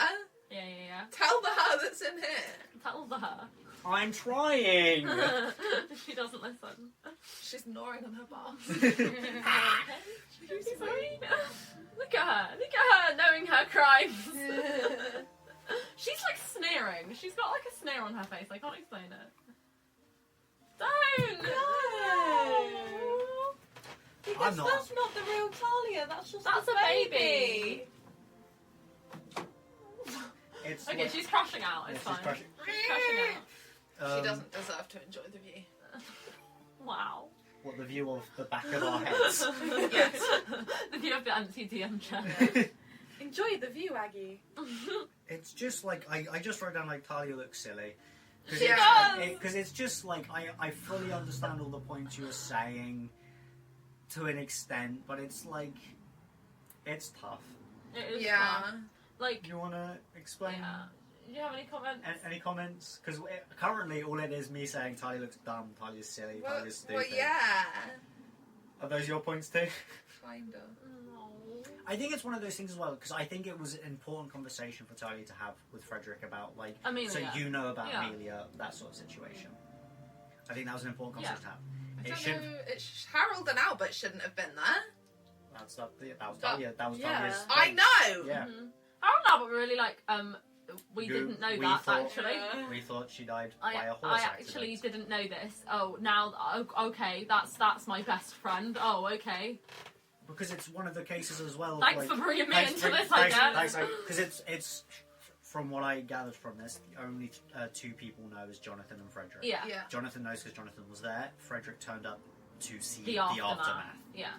Yeah. Tell the her that's in here. Tell her. I'm trying! She doesn't listen. She's gnawing on her bar. She's sorry. Look at her knowing her crimes. She's like sneering. She's got like a sneer on her face. I can't explain it. Don't! No! Because I'm that's not the real Talia, that's just That's the a baby. It's Okay, like, she's crashing out. It's fine. she's crashing. She's crashing out. She doesn't deserve to enjoy the view. Wow. What, the view of the back of our heads? Yes. The view of the empty DM chair. Enjoy the view, Aggie. It's just like, I just wrote down like Talia looks silly. She does! Because it's just like, I fully understand all the points you were saying to an extent, but it's like, it's tough. It is Yeah. fun. Like, You want to explain? yeah. Do you have any comments? Any comments? Because currently all it is me saying Talia looks dumb, Talia's silly, Well, Talia's stupid. well, yeah. Are those your points too? Kinda. No. I think it's one of those things as well, because I think it was an important conversation for Talia to have with Frederick about, like, Amelia. so you know about Yeah. Amelia, that sort of situation. I think that was an important conversation to have. I It don't should. know. Harold and Albert shouldn't have been there. That was Talia. That was Yeah. Talia's. I know. Yeah. I don't know, but really, like, we didn't know we that, thought- actually. We thought she died by a horse I accident. actually didn't know this. Oh, now, okay, that's my best friend. Oh, okay. Because it's one of the cases as well. Thanks like, for bringing me into this, I guess. Because it's from what I gathered from this, the only two people know is Jonathan and Frederick. Yeah. Yeah. Jonathan knows because Jonathan was there. Frederick turned up to see The aftermath. Yeah.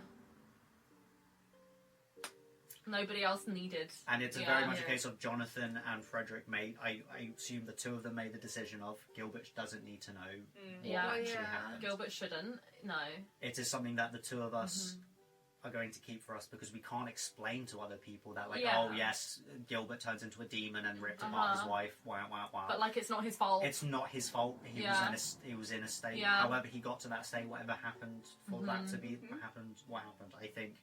Nobody else needed. And it's Yeah. very much a Yeah. case of Jonathan and Frederick made. I assume the two of them made the decision of Gilbert doesn't need to know what Yeah. actually Yeah. happened. Gilbert shouldn't. No. It is something that the two of us are going to keep for us because we can't explain to other people that, like, Yeah. oh yes, Gilbert turns into a demon and ripped apart his wife. Wow, wow, wow. But, like, it's not his fault. It's not his fault. He was in a state. Yeah. However, he got to that state. Whatever happened for that to be happened. What happened? I think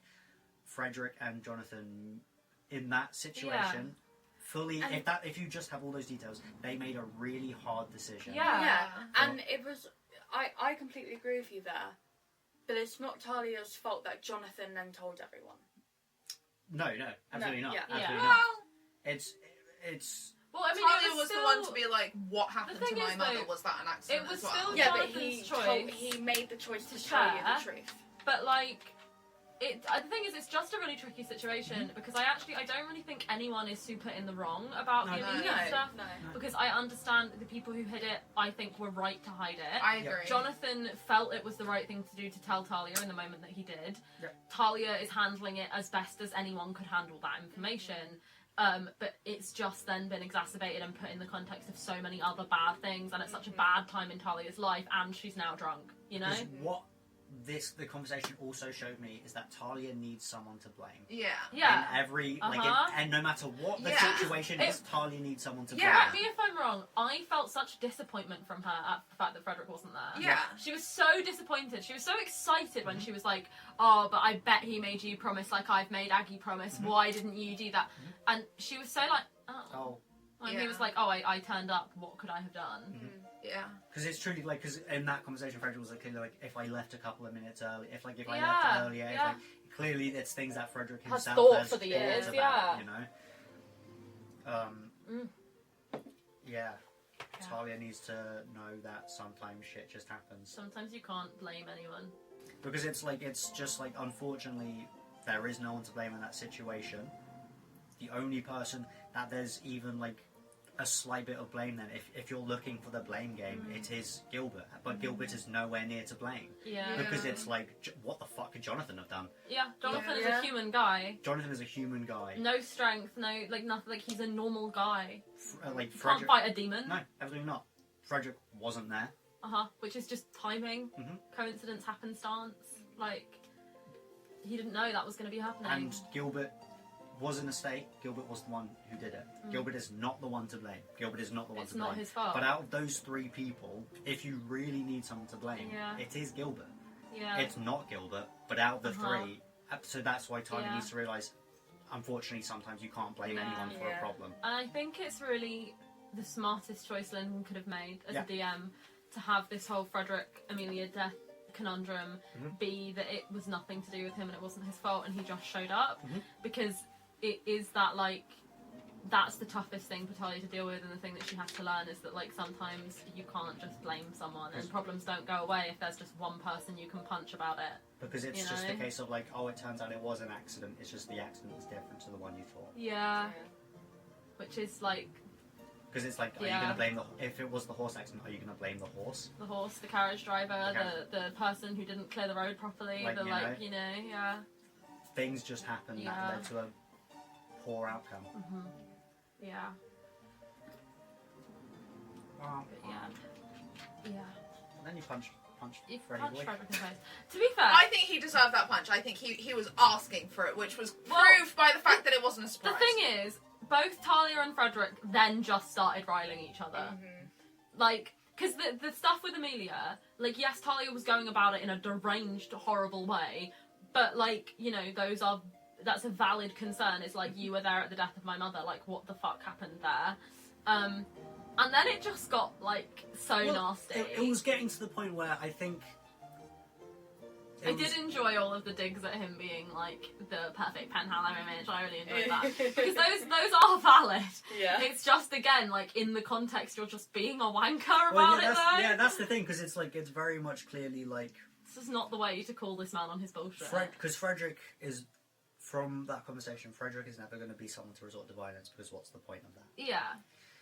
Frederick and Jonathan in that situation fully. And- If you just have all those details, they made a really hard decision. Yeah. And it was... I completely agree with you there. But it's not Talia's fault that Jonathan then told everyone. No, absolutely not. yeah. Absolutely Yeah. not. Well, It's Well, I mean, Talia it was still, the one to be like, what happened The to thing my is, mother? though, Was that an accident it was as well? still- Yeah, but Jonathan's choice he made the choice to to tell you share. the truth. But, like, the thing is, it's just a really tricky situation because I don't really think anyone is super in the wrong about the No. immediate No. stuff. No. Because I understand the people who hid it, I think, were right to hide it. I agree. Jonathan felt it was the right thing to do to tell Talia in the moment that he did. Yep. Talia is handling it as best as anyone could handle that information. But it's just then been exacerbated and put in the context of so many other bad things, and it's such a bad time in Talia's life, and she's now drunk, you know? Because the conversation also showed me is that Talia needs someone to blame. Yeah. Yeah. In every and no matter what the situation is, Talia needs someone to blame. Correct me if I'm wrong. I felt such disappointment from her at the fact that Frederick wasn't there. Yeah. She was so disappointed. She was so excited when she was like, "Oh, but I bet he made you promise like I've made Aggie promise. Why didn't you do that?" And she was so like, "Oh." And he was like, "Oh, I turned up. What could I have done?" Yeah. Because it's truly like, because in that conversation, Frederick was like, if I left a couple of minutes early, if I left earlier, if, like, clearly it's things that Frederick has himself thought has for the thought years, about, you know. Talia needs to know that sometimes shit just happens. Sometimes you can't blame anyone. Because it's just like, unfortunately, there is no one to blame in that situation. The only person that there's even like a slight bit of blame then, if you're looking for the blame game, it is Gilbert. But Gilbert is nowhere near to blame. Yeah. Because it's like, what the fuck could Jonathan have done? Yeah, Jonathan is a human guy. Jonathan is a human guy. No strength, no, like, nothing, like, he's a normal guy. Like, Can't fight a demon. No, absolutely not. Frederick wasn't there. Which is just timing, coincidence, happenstance. Like, he didn't know that was going to be happening. And Gilbert was in a state. Gilbert was the one who did it. Gilbert is not the one to blame. Gilbert is not the one to blame. It's not his fault. But out of those three people, if you really need someone to blame, it is Gilbert. Yeah. It's not Gilbert, but out of the three, so that's why Talia needs to realise, unfortunately, sometimes you can't blame anyone for a problem. And I think it's really the smartest choice Lyndon could have made as a DM to have this whole Frederick Amelia death conundrum be that it was nothing to do with him and it wasn't his fault and he just showed up, because it is that, like, that's the toughest thing for Talia to deal with, and the thing that she has to learn is that, like, sometimes you can't just blame someone and problems don't go away if there's just one person you can punch about it. Because it's just a case of, like, oh, it turns out it was an accident, it's just the accident was different to the one you thought. Yeah. Which is, like... Because it's like, are you going to blame if it was the horse accident, are you going to blame the horse? The horse, the carriage driver, the person who didn't clear the road properly, Things just happened that led to a poor outcome. Yeah. But yeah. And then you punch You Freddy punch Boy. Frederick in the face. To be fair, I think he deserved that punch. I think he was asking for it, which was proved by the fact that it wasn't a surprise. the thing is, both Talia and Frederick then just started riling each other. Like, because the stuff with Amelia, like, yes, Talia was going about it in a deranged, horrible way, but, like, you know, that's a valid concern. It's like, you were there at the death of my mother, like, what the fuck happened there? And then it just got, like, so nasty. It was getting to the point where I think... I did enjoy all of the digs at him being, like, the perfect pen pal image. I really enjoyed that. Because those are valid. Yeah. It's just, again, like, in the context, you're just being a wanker about it, though. Yeah, that's the thing, because it's, like, it's very much clearly, like... This is not the way to call this man on his bullshit. Because Frederick is... From that conversation, Frederick is never going to be someone to resort to violence, because what's the point of that? Yeah.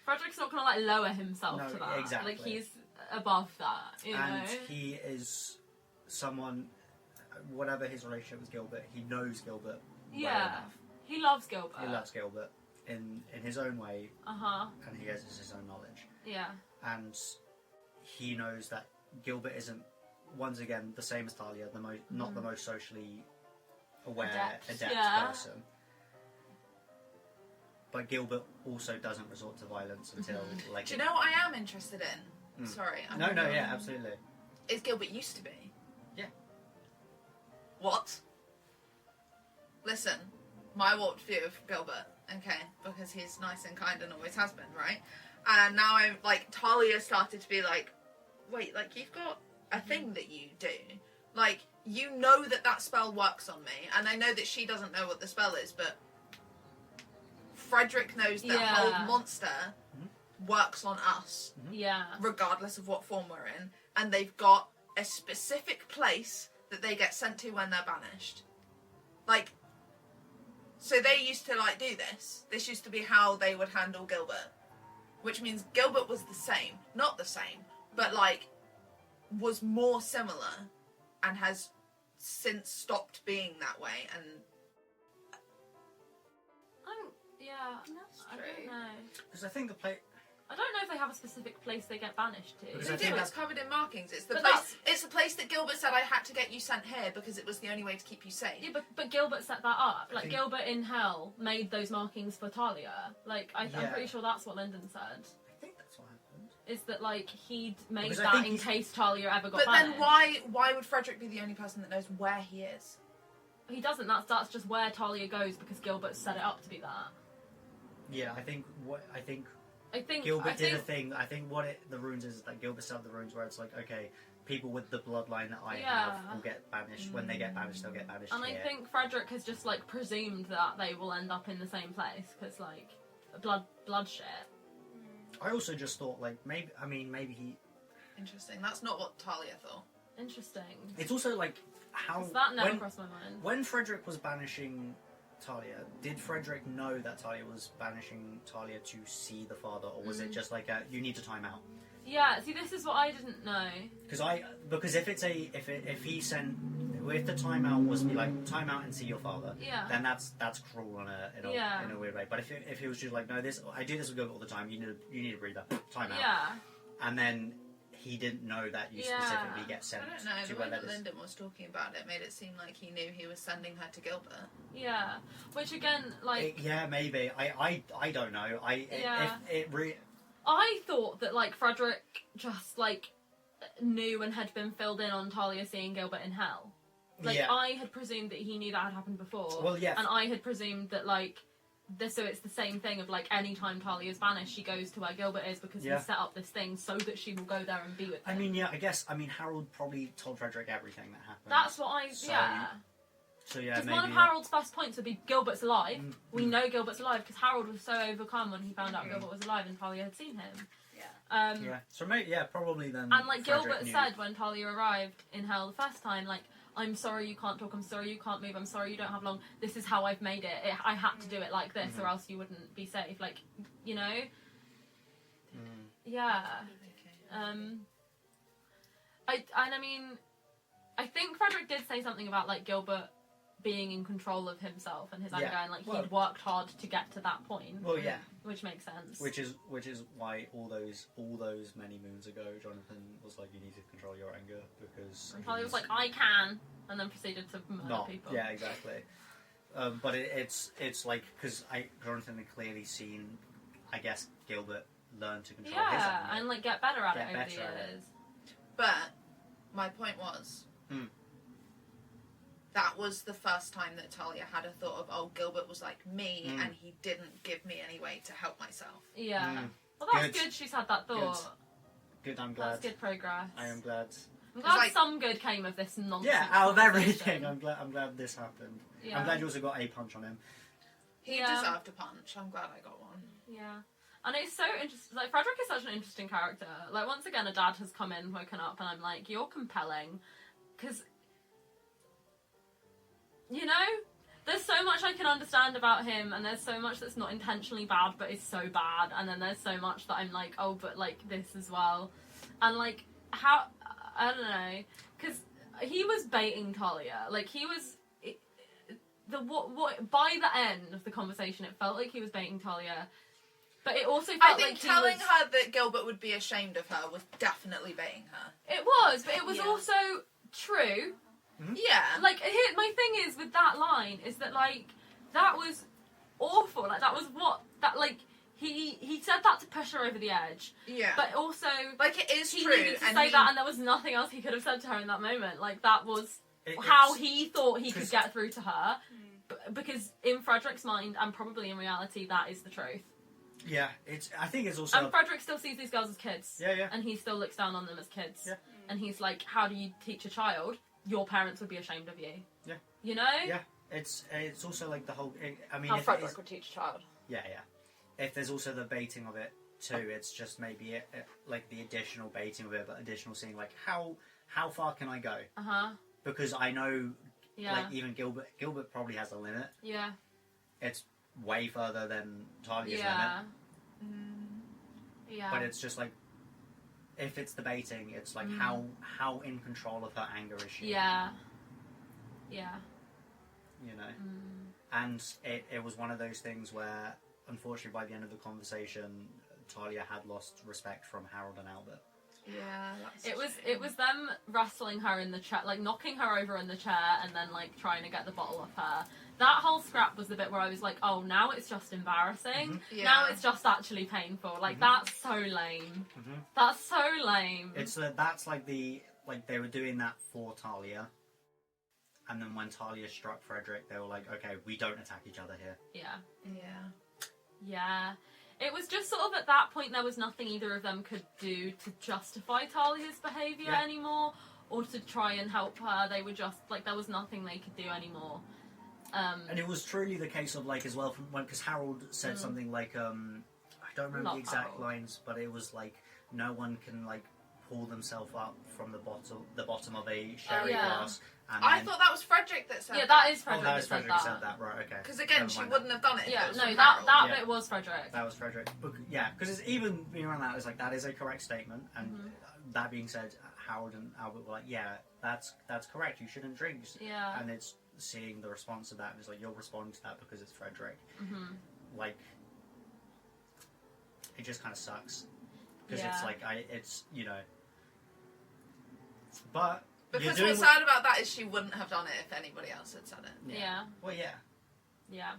Frederick's not going to, like, lower himself to that. Exactly. Like, he's above that, you know? And he is someone... Whatever his relationship with Gilbert, he knows Gilbert well enough. He loves Gilbert. He loves Gilbert in his own way, and he has his own knowledge. Yeah. And he knows that Gilbert isn't, once again, the same as Talia, not the most socially aware, adept person. But Gilbert also doesn't resort to violence until, like... Do you know what I am interested in? Sorry. Yeah, absolutely. Is Gilbert used to be? Yeah. What? Listen, my warped view of Gilbert, okay, because he's nice and kind and always has been, right? And now I'm, like, Talia started to be like, wait, like, you've got a thing that you do. Like, you know that spell works on me, and I know that she doesn't know what the spell is, but Frederick knows that Hold Monster works on us. Yeah. Regardless of what form we're in. And they've got a specific place that they get sent to when they're banished. Like, so they used to, like, do this. This used to be how they would handle Gilbert. Which means Gilbert was the same. Not the same, but, like, was more similar and has since stopped being that way. And That's true. I don't know. Because I think I don't know if they have a specific place they get banished to. Because They I do. think It's covered in markings. It's the But place. It's the place that Gilbert said I had to get you sent here because it was the only way to keep you safe. Yeah, but Gilbert set that up. I Like, think- Gilbert in Hell made those markings for Talia. Like, I'm Yeah. pretty sure that's what Lyndon said. I think that's what happened. Is that, like, he'd made Because I that think in he's- case Talia ever got But banished. then why would Frederick be the only person that knows where he is? He doesn't. That's just where Talia goes because Gilbert set it up to be that. Yeah, I think I Gilbert did a think, thing. I think the runes is that Gilbert set up the runes where it's like, okay, people with the bloodline that I Yeah. have will get banished. When they get banished, they'll get banished And here. I think Frederick has just, like, presumed that they will end up in the same place because, like, blood shit. I also just thought, like, maybe he. Interesting. That's not what Talia thought. Interesting. It's also like how 'Cause that never crossed my mind. when Frederick was banishing Talia, did Frederick know that Talia was banishing Talia to see the father, or was it just like you need to time out? Yeah, see, this is what I didn't know. Because if the timeout was to be like time out and see your father, Yeah. then that's cruel in a weird way. But if it was just like, no, I do this with Gilbert all the time, you need a breather, time out, Yeah. and then he didn't know that you Yeah. specifically get sent I don't know. to The where way that that is. Lyndon was talking about it made it seem like he knew he was sending her to Gilbert. Yeah. Which, again, like... Yeah, maybe. I don't know. Yeah. If I thought that, like, Frederick just, like, knew and had been filled in on Talia seeing Gilbert in Hell. Like, yeah. I had presumed that he knew that had happened before. Well, yeah. And I had presumed that, like, so it's the same thing of, like, any time Talia's banished, she goes to where Gilbert is because Yeah. he set up this thing so that she will go there and be with him. I mean, yeah, Harold probably told Frederick everything that happened. That's what I... So, yeah. So yeah, Because maybe. one of Harold's first points would be Gilbert's alive. Mm, We know Gilbert's alive because Harold was so overcome when he found out Gilbert was alive and Talia had seen him. Yeah. Yeah. So maybe, yeah, probably then. And, like, Frederick Gilbert knew. said when Talia arrived in Hell the first time, like, I'm sorry you can't talk, I'm sorry you can't move, I'm sorry you don't have long, this is how I've made it. I had to do it like this or else you wouldn't be safe. Like, you know? Mm. Yeah. I think Frederick did say something about, like, Gilbert being in control of himself and his anger, Yeah. and, like, Well- he'd worked hard to get to that point. Well, yeah. Which makes sense. Which is why all those many moons ago, Jonathan was like, you need to control your anger because. And Talia was he's like, I can, and then proceeded to murder not. people. Yeah, exactly. But it's like because Jonathan had clearly seen, I guess, Gilbert learn to control his Yeah, anger. and, like, get better at Get it over the better at it. years. But my point was, that was the first time that Talia had a thought of, oh, Gilbert was like me, and he didn't give me any way to help myself. Yeah. Mm. Well, that's Good. good she's had that thought. Good, I'm glad. That's good progress. I am glad. I'm glad like- some good came of this nonsense. Yeah, out of everything, conversation. I'm glad this happened. Yeah. I'm glad you also got a punch on him. He Yeah. deserved a punch. I'm glad I got one. Yeah. And it's so interesting. Like, Frederick is such an interesting character. Like, once again, a dad has come in, woken up, and I'm like, you're compelling. Because, you know, there's so much I can understand about him, and there's so much that's not intentionally bad, but is so bad. And then there's so much that I'm like, oh, but, like, this as well. And, like, how... I don't know. Because he was baiting Talia. Like, he was... by the end of the conversation, it felt like he was baiting Talia. But it also felt I think like he telling was... her that Gilbert would be ashamed of her was definitely baiting her. It was, but it was Yeah. also true. Yeah. Like, my thing is with that line is that, like, that was awful. Like, that was what... That, like, he said that to push her over the edge. Yeah. But also... like, it is he true. needed to and say he- that, and there was nothing else he could have said to her in that moment. Like, that was It's- how he thought he could 'cause- get through to her. Because in Frederick's mind, and probably in reality, that is the truth. Yeah, I think it's also. And Frederick still sees these girls as kids. Yeah, yeah. And he still looks down on them as kids. Yeah. And he's like, how do you teach a child? Your parents would be ashamed of you. Yeah. You know? Yeah, it's also like the whole. I mean, How if Frederick would teach a child. yeah. If there's also the baiting of it too, it's just maybe like the additional baiting of it, but additional seeing like how far can I go? Uh-huh. Because I know, Yeah. like even Gilbert probably has a limit. Yeah. It's way further than Talia's Yeah. limit. Yeah. But it's just like, if it's the baiting, it's like how in control of her anger is she? Yeah. Yeah. You know? And it was one of those things where, unfortunately, by the end of the conversation, Talia had lost respect from Harold and Albert. Yeah, that's It was them wrestling her in the chair, like knocking her over in the chair, and then like trying to get the bottle off her. That whole scrap was the bit where I was like, oh, now it's just embarrassing. Yeah. Now it's just actually painful. Like that's so lame. That's so lame. It's that's like they were doing that for Talia, and then when Talia struck Frederick, they were like, okay, we don't attack each other here. Yeah. Yeah. Yeah. It was just sort of at that point there was nothing either of them could do to justify Talia's behaviour anymore, or to try and help her. They were just like, there was nothing they could do anymore. And it was truly the case of like as well from when, because Harold said something like I don't remember Not the exact Harold. lines, but it was like no one can like pull themselves up from the bottom of a sherry yeah. glass. And I then, thought that was Frederick that said Yeah, that. that is Frederick. that was that said Frederick that. said that, right? Okay. Because again, Never she mind wouldn't have done it. If Yeah, it was no, from that Harold. bit was Frederick. That was Frederick. Yeah, because it's even being around that, it's like that is a correct statement. And that being said, Harold and Albert were like, yeah, that's correct. You shouldn't drink. Yeah. And it's seeing the response to that, and it's like you're responding to that because it's Frederick. Like, it just kind of sucks because it's Yeah. like it's you know, but Because you're doing what's sad about that is she wouldn't have done it if anybody else had said it. Yeah. Well, yeah. Yeah.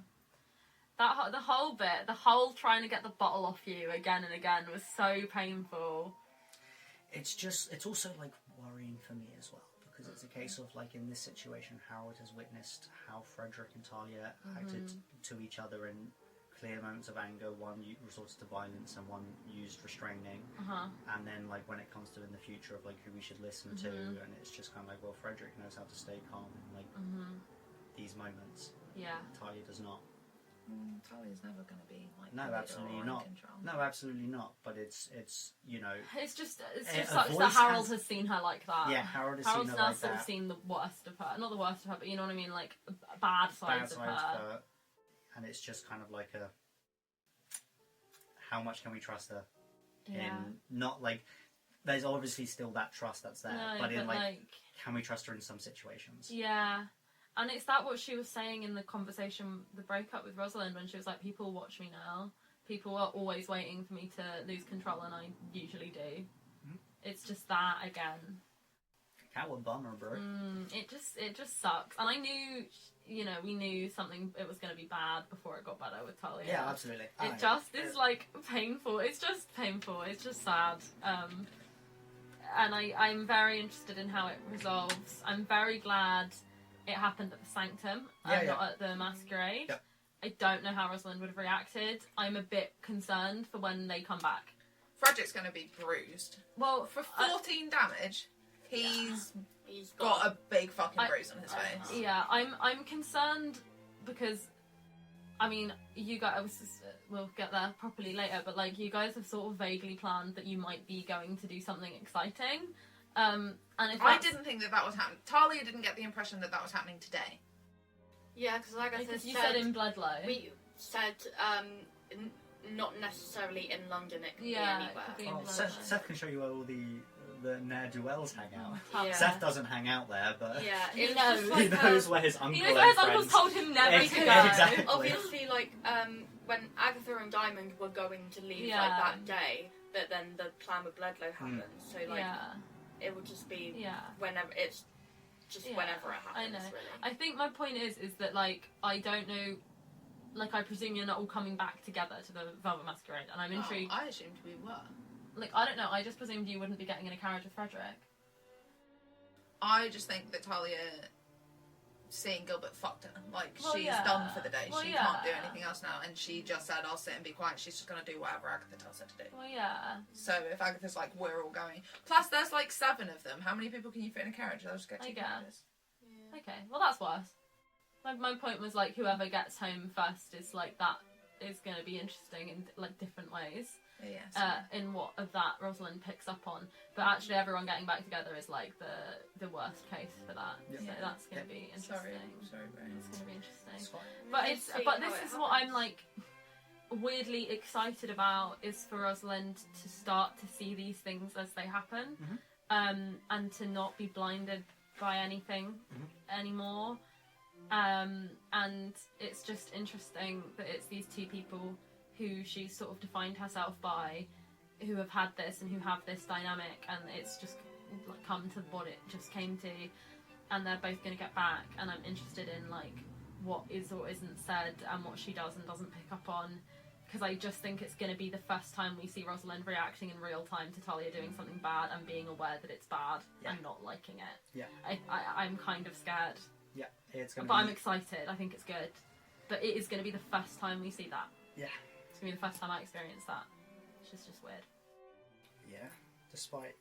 The whole bit, the whole trying to get the bottle off you again and again was so painful. It's also like worrying for me as well, because it's a case of like in this situation, Howard has witnessed how Frederick and Talia acted to each other in clear moments of anger. One resorted to violence and one used restraining. And then like when it comes to in the future of like who we should listen to, and it's just kind of like, well, Frederick knows how to stay calm in like these moments. Yeah. Talia does not. Talia's never going to be like No, the leader absolutely or in not. control. No, absolutely not. But it's you know. It's just A sucks voice that Harold has- has seen her like that. Yeah, Harold has Harold's seen her now like sort that. of seen the worst of her. Not the worst of her, but you know what I mean? Like, bad sides of her. And it's just kind of like a, how much can we trust her? Yeah. In not like, there's obviously still that trust that's there, No, but in like, can we trust her in some situations? Yeah. And it's that what she was saying in the conversation, the breakup with Rosalind, when she was like, people watch me now. People are always waiting for me to lose control, and I usually do. It's just that again. Coward bummer, bro. It just sucks. And I knew, you know, we knew something, it was going to be bad before it got better with Talia. Yeah, absolutely. It just is like painful. It's just painful. It's just sad. And I'm very interested in how it resolves. I'm very glad it happened at the Sanctum and not at the Masquerade. Yep. I don't know how Rosalind would have reacted. I'm a bit concerned for when they come back. Frederick's going to be bruised. Well, For 14 damage, he's He's got a big fucking bruise on his face. Yeah, I'm concerned because, I mean, you guys, we'll get there properly later, but like you guys have sort of vaguely planned that you might be going to do something exciting. And if I that's- didn't think that was happening. Talia didn't get the impression that was happening today. Yeah, because like I because said, you said in Bloodlow. we said not necessarily in London. It could Yeah, be it anywhere. could be in Oh, Bloodlow. Seth can show you where all the ne'er-do-wells hang out. Yeah. Seth doesn't hang out there, but Yeah, He it was knows. just he like knows where his uncle You know, and where his friends. uncles told him never to go. Exactly. obviously like when Agatha and Diamond were going to leave Yeah. like that day, but then the plan with Bledlow happened. So like Yeah, it would just be yeah. whenever it's just Yeah, whenever it I happens. know. Really. I think my point is that like I don't know, like I presume you're not all coming back together to the Velvet Masquerade, and I'm intrigued. Oh, I assumed we were. Like I don't know. I just presumed you wouldn't be getting in a carriage with Frederick. I just think that Talia, seeing Gilbert fucked her. Like, Well, she's yeah. done for the day. Well, she yeah. can't do anything else now. And she just said, I'll sit and be quiet. She's just going to do whatever Agatha tells her to do. Well, yeah. So if Agatha's like, we're all going. Plus, there's like 7 of them. How many people can you fit in a carriage? They'll just get I 2 guess. carriages. Okay. Well, that's worse. My point was like whoever gets home first is like that is going to be interesting in like different ways. Yes. In what of that Rosalind picks up on, but actually everyone getting back together is like the worst case for that. Yeah. So that's going to be interesting. Sorry, Ray. It's going to be interesting. It's fine. But We'll it's see but how this it is what I'm happens. like weirdly excited about is for Rosalind to start to see these things as they happen, and to not be blinded by anything anymore. And it's just interesting that it's these 2 people who she's sort of defined herself by, who have had this and who have this dynamic, and it's just like come to what it just came to, and they're both going to get back, and I'm interested in like what is or isn't said and what she does and doesn't pick up on, because I just think it's going to be the first time we see Rosalind reacting in real time to Talia doing something bad and being aware that it's bad and not liking it. Yeah. I'm kind of scared. Yeah, it's going to But be... I'm excited. I think it's good. But it is going to be the first time we see that. Yeah. It's going to be the first time I experience that. Which is just weird. Yeah. Despite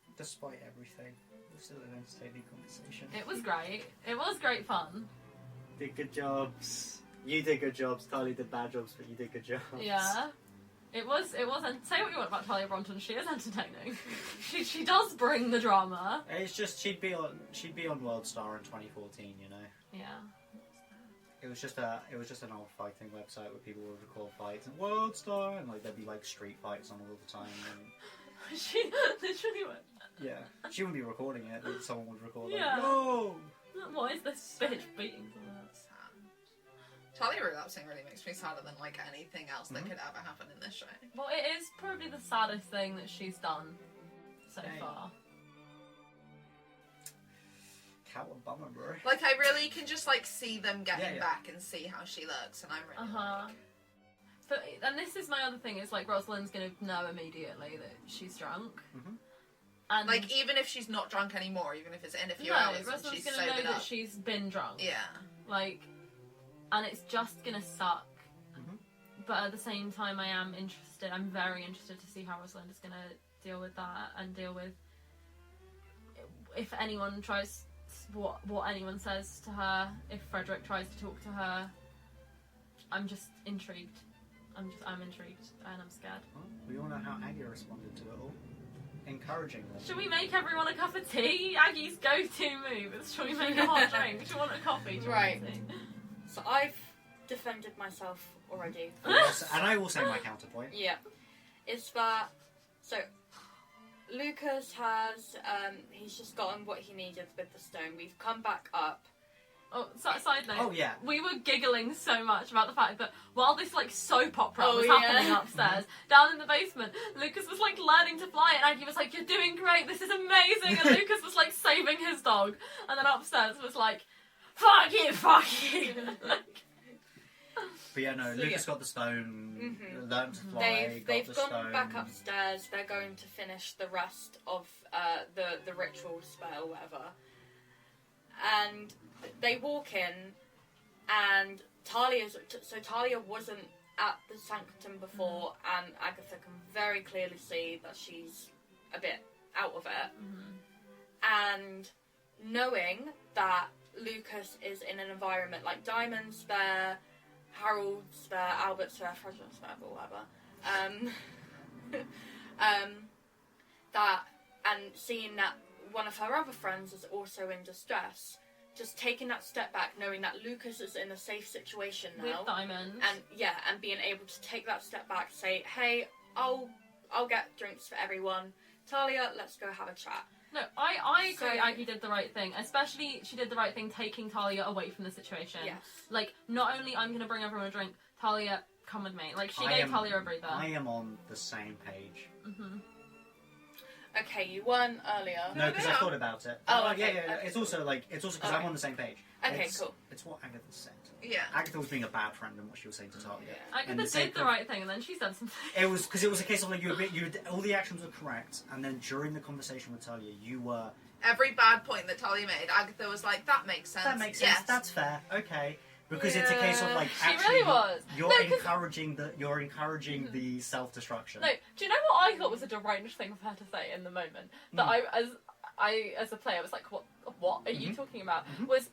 everything, it was still an entertaining conversation. It was great. It was great fun. Did good jobs. You did good jobs. Talia did bad jobs, but you did good jobs. Yeah. It was, and say what you want about Talia Bronton, she is entertaining. she does bring the drama. It's just she'd be on WorldStar in 2014, you know. Yeah. It was just an old fighting website where people would record fights and WorldStar, and like there'd be like street fights on all the time. And She literally went. yeah, she wouldn't be recording it, but someone would record it. Yeah. No. What is this bitch beating someone else? Sad. Talia relapsing really makes me sadder than like anything else that could ever happen in this show. Well, it is probably the saddest thing that she's done so far. Cowabunga, bro. Like I really can just like see them getting Yeah. back and see how she looks, and I'm really like. But, and this is my other thing, is like Rosalind's gonna know immediately that she's drunk. Mhm. And Like even if she's not drunk anymore, even if it's in a few no, hours, and Rosalind's she's gonna know sobered that up. she's been drunk. Yeah. Like, and it's just gonna suck. Mhm. But at the same time, I am interested. I'm very interested to see how Rosalind is gonna deal with that and deal with if anyone tries what anyone says to her. If Frederick tries to talk to her, I'm just intrigued. I'm intrigued and I'm scared. Well, we all know how Aggie responded to it all. Encouraging them. Should we make everyone a cup of tea? Aggie's go-to move is, should we make a hot drink? Do you want a coffee? Do you Right. want tea? So I've defended myself already. And I will say my counterpoint. Yeah. It's that, so Lucas has, he's just gotten what he needed with the stone. We've come back up. Oh, side note. Oh yeah. We were giggling so much about the fact that while this like soap opera was yeah. happening upstairs, down in the basement, Lucas was like learning to fly, and Aggie was like, "You're doing great. This is amazing." And Lucas was like saving his dog, and then upstairs was like, "Fuck you, fuck you." But yeah, no, So, Lucas yeah. got the stone, learned to fly, They've got the gone stone. back upstairs. They're going to finish the rest of the ritual spell, whatever. And they walk in, and Talia wasn't at the sanctum before, and Agatha can very clearly see that she's a bit out of it. And knowing that Lucas is in an environment like Diamond's there, Harold's there, Albert's there, Frederick's there, or whatever. That, and seeing that one of her other friends is also in distress, just taking that step back, knowing that Lucas is in a safe situation now, With Diamond. and being able to take that step back, say, hey, I'll get drinks for everyone. Talia, let's go have a chat. No, I agree. So- Aggie did the right thing. Especially, she did the right thing taking Talia away from the situation. Yes. Like, not only I'm gonna bring everyone a drink, Talia, come with me. Like, she I gave am- Talia a breather. I am on the same page. Okay, you weren't earlier. No, because I yeah. thought about it. Oh, Yeah, okay, yeah. okay. It's also because I'm Alright. on the same page. Okay, It's- cool. It's what Agatha said. Yeah. Agatha was being a bad friend in what she was saying to Talia. Yeah. Agatha And the same did the thing- right thing, and then she said something. It was because it was a case of like all the actions were correct, and then during the conversation with Talia, you were Every bad point that Talia made, Agatha was like, "That makes sense. that makes sense. Yes. That's fair. Okay." Because it's a case of like She actually really was. you're No, 'cause- encouraging the self-destruction. No, do you know what I thought was a deranged thing for her to say in the moment? That I as a player was like, what are you talking about? Was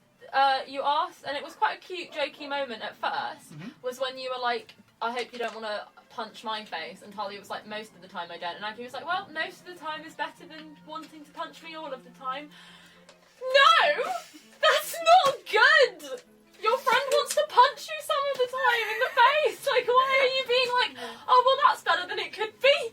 you asked, and it was quite a cute, jokey moment at first, was when you were like, I hope you don't want to punch my face, and Talia was like, most of the time I don't, and Aggie was like, well, most of the time is better than wanting to punch me all of the time. No! That's not good! Your friend wants to punch you some of the time in the face! Like, why are you being like, oh, well, that's better than it could be?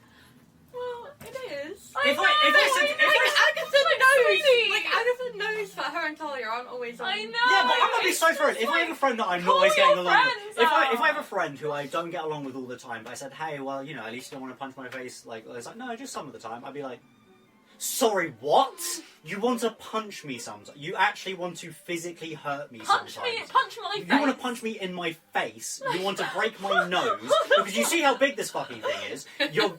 Well, it is. If I Agatha knows. Like Agatha knows that her and Talia aren't always on. I know! Yeah, but I'm gonna be so for friend, if I have a friend that I'm not call always getting your along with, friends if I out. have a friend who I don't get along with all the time, but I said, hey, well, you know, at least you don't want to punch my face, like, it's like, no, just some of the time. I'd be like, sorry, what? You want to punch me sometimes? You actually want to physically hurt me Punch sometimes? my face. You want to punch me in my face? You want to break my nose? Because you see how big this fucking thing is. You're.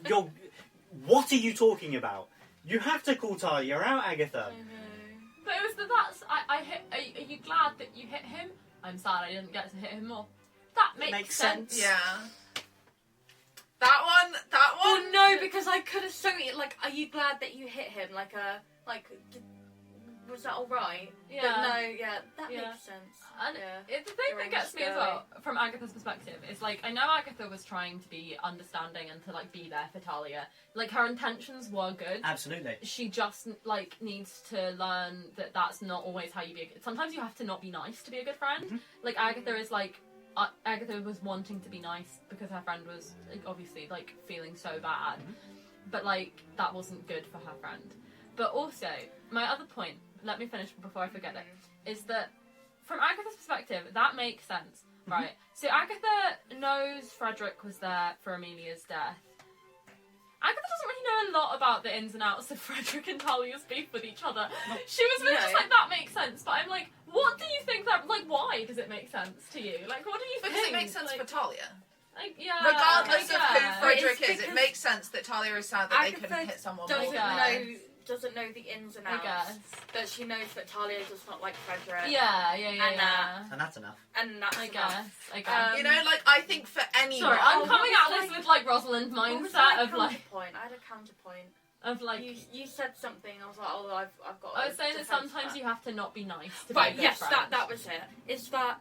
What are you talking about? You have to call Taya out, Agatha. But it was I hit. Are you glad that you hit him? I'm sad I didn't get to hit him more. That makes sense. Yeah. That one. Well, no, because I could have so like. Are you glad that you hit him? Was that all right? Yeah. But no, yeah, that makes sense. And yeah. the thing that gets me as well, from Agatha's perspective, is like, I know Agatha was trying to be understanding and to like be there for Talia. Like, her intentions were good. Absolutely. She just like needs to learn that that's not always how you be. Sometimes you have to not be nice to be a good friend. Mm-hmm. Like Agatha is like. Agatha was wanting to be nice because her friend was like, obviously like feeling so bad, but like that wasn't good for her friend. But also, my other point, let me finish before I forget it, is that from Agatha's perspective, that makes sense, right? So Agatha knows Frederick was there for Amelia's death. Agatha doesn't really know a lot about the ins and outs of Frederick and Talia's beef with each other. She was really just like, that makes sense, but I'm like, what do you think that, like, why does it make sense to you? Like, what do you think? Because it makes sense like, for Talia. Like, yeah, Regardless of who Frederick It's is, it makes sense that Talia is sad that they Agatha couldn't hit someone doesn't more. doesn't know the ins and outs. I guess. But she knows that Talia does not like Frederick. Yeah. And that's enough. And that's I enough. guess. You know, like, I think for anyone... Sorry, I'm coming at what was this my- with, like, Rosalind What was mindset my of, like... counterpoint? I had a counterpoint. Of, like... You said something, I was like, oh, I've got I was saying that sometimes you have to not be nice to Right, be a good yes, friend. that was it. It's that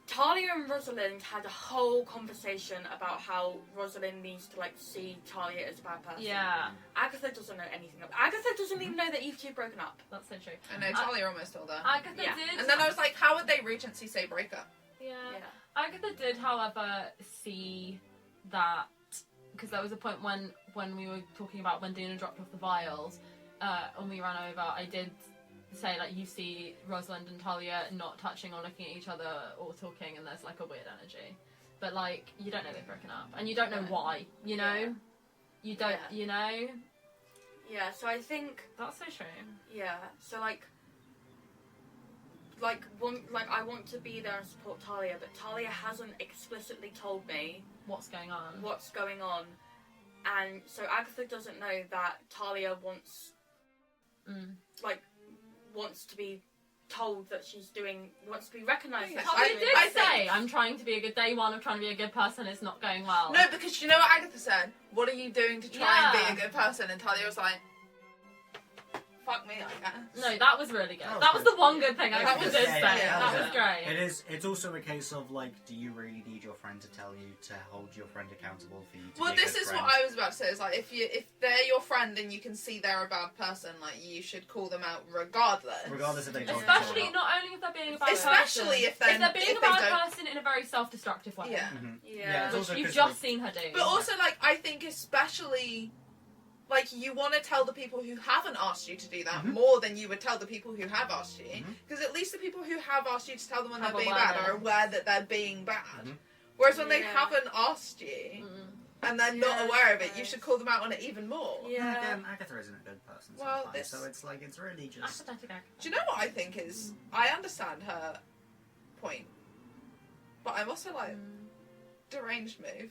Talia and Rosalind had a whole conversation about how Rosalind needs to, like, see Talia as a bad person. Yeah, Agatha doesn't know anything about Agatha doesn't even know that you two broken up. that's so true. I know, Talia almost told her. Agatha Yeah. did... And then I was like, how would they Regency say breakup? Yeah. Yeah. Agatha did, however, see that... Because there was a point when we were talking about when Dina dropped off the vials, and we ran over, I did say, like, you see Rosalind and Talia not touching or looking at each other or talking, and there's, like, a weird energy. But, like, you don't know they've broken up. And you don't know why, you know? Yeah. You don't, you know? Yeah, so I think That's so true. yeah, so I want to be there and support Talia, but Talia hasn't explicitly told me What's going on? what's going on. And so Agatha doesn't know that Talia wants to be told that wants to be recognised. Yeah. that Talia she's did doing- say, I'm trying to be a good day one of trying to be a good person, it's not going well. No, because you know what Agatha said? What are you doing to try and be a good person? And Talia was like, fuck me, I guess. No, that was really good. That was That was good. the one good thing I That did was- say. yeah, That yeah. was great. It's also a case of, like, do you really need your friend to tell you to hold your friend accountable for you to Well, be a this good is friend? what I was about to say. Is like if they're your friend and you can see they're a bad person, like you should call them out regardless. Regardless if they told you Especially or not. not only if they're being a bad Especially person. if they're being if a they bad don't. person in a very self-destructive way. Yeah. Yeah. It's Which also you've 'cause, just like, seen her do. But also, like, I think especially, like, you want to tell the people who haven't asked you to do that more than you would tell the people who have asked you. Because at least the people who have asked you to tell them when Have they're being bad awareness. are aware that they're being bad. Whereas when they Yeah. haven't asked you and they're not Yeah, aware of it, you yes. should call them out on it even more. Yeah. Again, Agatha isn't a good person Well, sometimes, this- so it's like, it's really just... Apathetic act. Do you know what I think is? I understand her point, but I'm also like, deranged move.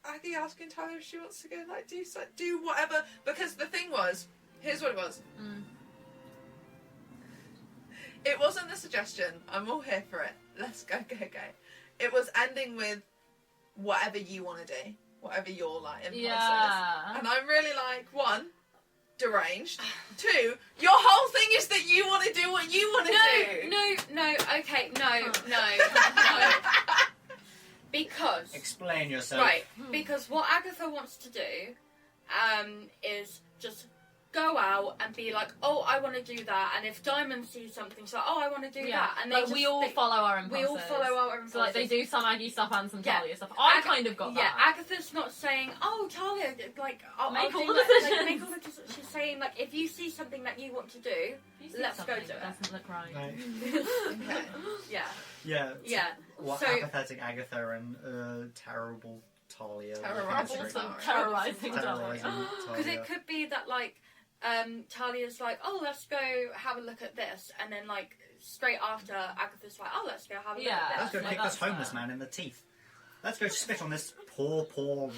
Aggie asking Talia if she wants to go, like, do whatever. Because the thing was, here's what it was. It wasn't the suggestion. I'm all here for it. Let's go. It was ending with whatever you want to do, whatever your like impulse is. Yeah. And I'm really like, one, deranged. Two, your whole thing is that you want to do what you want to do. No, okay, no. Because Explain yourself. right, because what Agatha wants to do is just go out and be like, oh, I want to do that, and if Diamond sees something, she's like, oh, I want to do that, and like, we all follow our impulses. We all follow our impulses. So like they do some Aggie stuff and some Yeah. Talia stuff. I kind of got that. Yeah, Agatha's not saying, oh, Talia, like, Make I'll all do the that. Like, decisions. make all the decisions. She's saying, like, if you see something that you want to do, If you see let's go something do it. that doesn't look right. Right. Okay. yeah, Yeah. yeah. What So- apathetic Agatha and terrible Talia. Terrorising Terrorising Terrorising Talia. Because Talia. it could be that, like, Talia's like, oh, let's go have a look at this, and then, like, straight after, Agatha's like, oh, let's go have a look at Let's this. go Yeah, kick that's this homeless fair. man in the teeth. Let's go spit on this poor